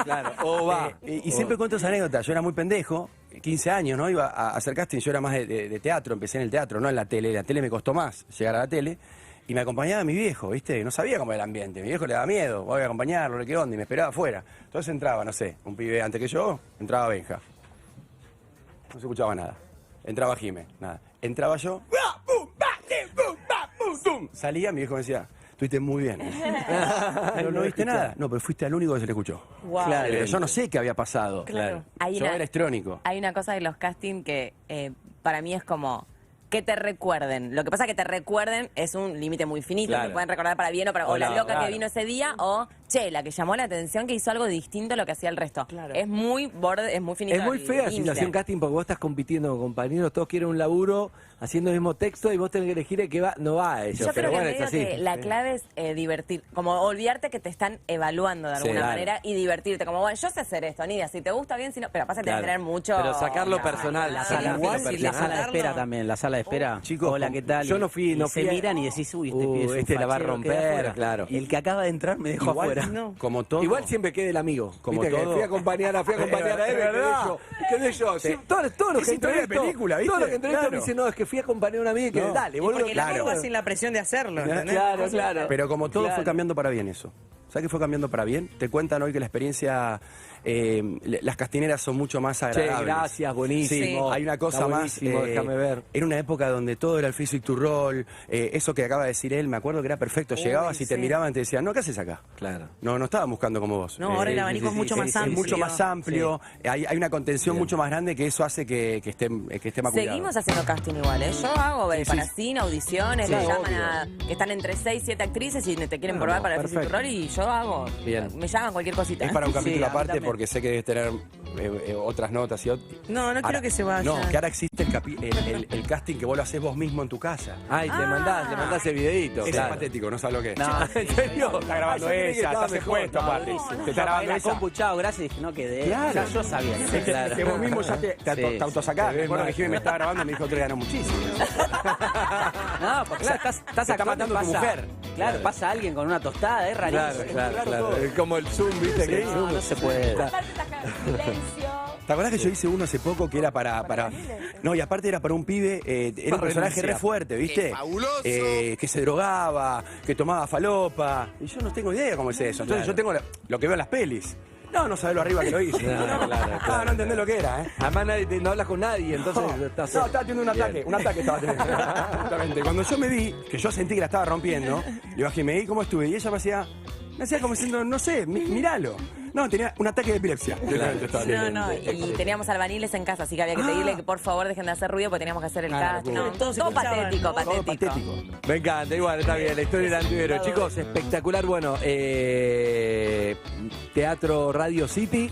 Claro, o va. y siempre cuento esa anécdota. Yo era muy pendejo, 15 años, ¿no? Iba a hacer casting, yo era más de teatro, empecé en el teatro, no en la tele. La tele me costó más llegar a la tele. Y me acompañaba mi viejo, ¿viste? No sabía cómo era el ambiente. Mi viejo le daba miedo, voy a acompañarlo, qué onda, y me esperaba afuera. Entonces entraba, no sé, un pibe antes que yo, entraba Benja. No se escuchaba nada. Entraba Jime, nada. Entraba yo, ¡ah! ¡Pum! ¡Ba! ¡Pum! ¡Ba! ¡Pum! ¡Tum! Salía, mi viejo me decía, estuviste muy bien. Pero no viste nada. No, pero fuiste el único que se le escuchó. Wow. Claro. Pero yo no sé qué había pasado. Claro. Hay Yo una- era histriónico. Hay una cosa de los castings que para mí es como que te recuerden. Lo que pasa es que te recuerden es un límite muy finito. Claro. Te pueden recordar para bien o para o la Hola, loca claro. que vino ese día o che, la que llamó la atención que hizo algo distinto a lo que hacía el resto. Claro. Es muy borde, es muy finito. Es muy el fea límite. situación casting porque vos estás compitiendo con compañeros, todos quieren un laburo haciendo el mismo texto y vos tenés que elegir el que va, no va a ellos. Yo Pero creo bueno, que, es medio así. que la clave es divertir, como olvidarte que te están evaluando de Sí, alguna claro. manera y divertirte. Como, bueno, yo sé hacer esto, Nidia, si te gusta bien, si no, pero pasa que Claro. tenés que tener mucho... Pero sacarlo personal, La Sí, sala, igual, la si sala de sacarlo- espera también, la sala de espera. Chicos, hola, ¿qué tal? yo no fui- Y no se fui a- miran y decís, uy, este pibe es un este la va a fachero, romper, queda afuera. claro. El que acaba de entrar me dejó Igual, afuera. No. como todo. Igual siempre queda el amigo. Como ¿Viste? Que todo. fui a acompañar a Eve, qué sé yo. Sí, todos los Es que historia de entrevisto, película, ¿viste? todos los que entrevisto me Claro. dicen, no, es que fui a acompañar a una amiga y que No. dale, Y boludo. porque la claro. forma sin la presión de hacerlo, ¿entendés? Claro, claro. Pero como todo Claro. fue cambiando para bien eso. ¿Sabes que fue cambiando para bien? Te cuentan hoy que la experiencia, las castineras son mucho más Che, agradables. gracias, buenísimo. Sí, hay una cosa Está más. buenísimo, déjame ver. Era una época donde todo era el physique to roll. Eso que acaba de decir él, me acuerdo que era perfecto. Llegabas y te sí. miraban y te decían, no, ¿qué haces acá? Claro. No estaban buscando como vos. No, ahora el abanico es mucho más Es amplio. mucho más amplio. Hay una contención mucho más grande que eso hace que esté más cuidado. Seguimos haciendo casting igual, ¿eh? Yo hago para cine, audiciones, Sí, me llaman obvio. que están entre 6 y 7 actrices y te quieren probar no, para el perfecto. Physique Rol y yo hago. Bien. Me llaman cualquier cosita. Es para un capítulo Sí, a mí aparte también. porque sé que debes tener otras notas y No, no quiero que se vaya. No, que ahora existe el casting que vos lo haces vos mismo en tu casa. Ay, le mandás el videito. Es claro. patético, no sabes lo que es. No, ¿En serio? Está grabando ella, estás expuesto aparte. Te está grabando la ella. compu, chao, gracias, dije, no quedé. Claro. O sea, yo sabía. Que vos mismo ya te Sí. autosacás. Te Me ves acuerdo mal. que Jimmy me estaba grabando y me dijo que ganó muchísimo. No, porque claro, estás te está actuando, matando tu pasa- mujer. Claro, pasa alguien con una tostada, es rarísimo. Claro. Es como el Zoom, ¿viste? que No, no se puede. ¿Te acordás que yo hice uno hace poco que era para... No, y aparte era para un pibe, era un personaje re fuerte, ¿viste? ¡Fabuloso! Que se drogaba, que tomaba falopa. Y yo no tengo idea cómo es eso. Entonces yo tengo lo que veo en las pelis. No sabés lo arriba que lo hice. No entendés lo que era, ¿eh? Además no hablas con nadie, entonces estás... No, estaba teniendo un ataque estaba teniendo. Justamente. Cuando yo me vi, que yo sentí que la estaba rompiendo, le bajé, me di cómo estuve, y ella me hacía como diciendo, no sé, míralo. No, tenía un ataque de epilepsia. No, y teníamos albaniles en casa, así que había que pedirle que por favor dejen de hacer ruido porque teníamos que hacer el casting. No, Todos todo escuchaban. patético, Todo patético. patético. Me encanta, igual, está bien, la historia del antihéroe. Chicos, espectacular, bueno, Teatro Radio City.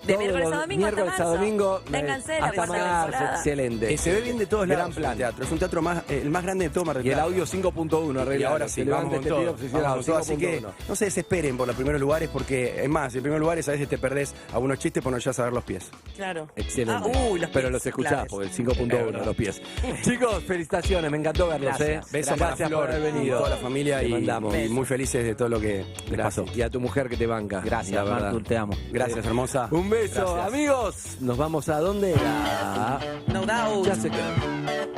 De todos miércoles los a domingo hasta miércoles a marzo. domingo. Vénganse, la hasta cuarta marzo, temporada. excelente. Se ve bien de todos Gran lados plan. el teatro. Es un teatro el más grande de todo Mar del Y el Plata. audio 5.1, Y arreglado. ahora sí, Se levanta vamos con este todo. pibe obsesionado, Vamos con todo. Así que 5.1. no se desesperen por los primeros lugares porque, es más, en primer lugar a veces te perdés algunos chistes por no ya saber los pies. Claro. Excelente. Los Pero pies los escuchás, claves. porque el 5.1, los pies. Chicos, felicitaciones, me encantó verlos, Gracias. Besos Gracias para por haber Flor y venido. toda la familia Te y mandamos. muy felices de todo lo que les pasó. Gracias. Y a tu mujer que te banca. Gracias, la verdad. Martur, te amo. Gracias, hermosa. Un beso, Gracias. amigos. Nos vamos a dónde? A No doubt. Just a Girl.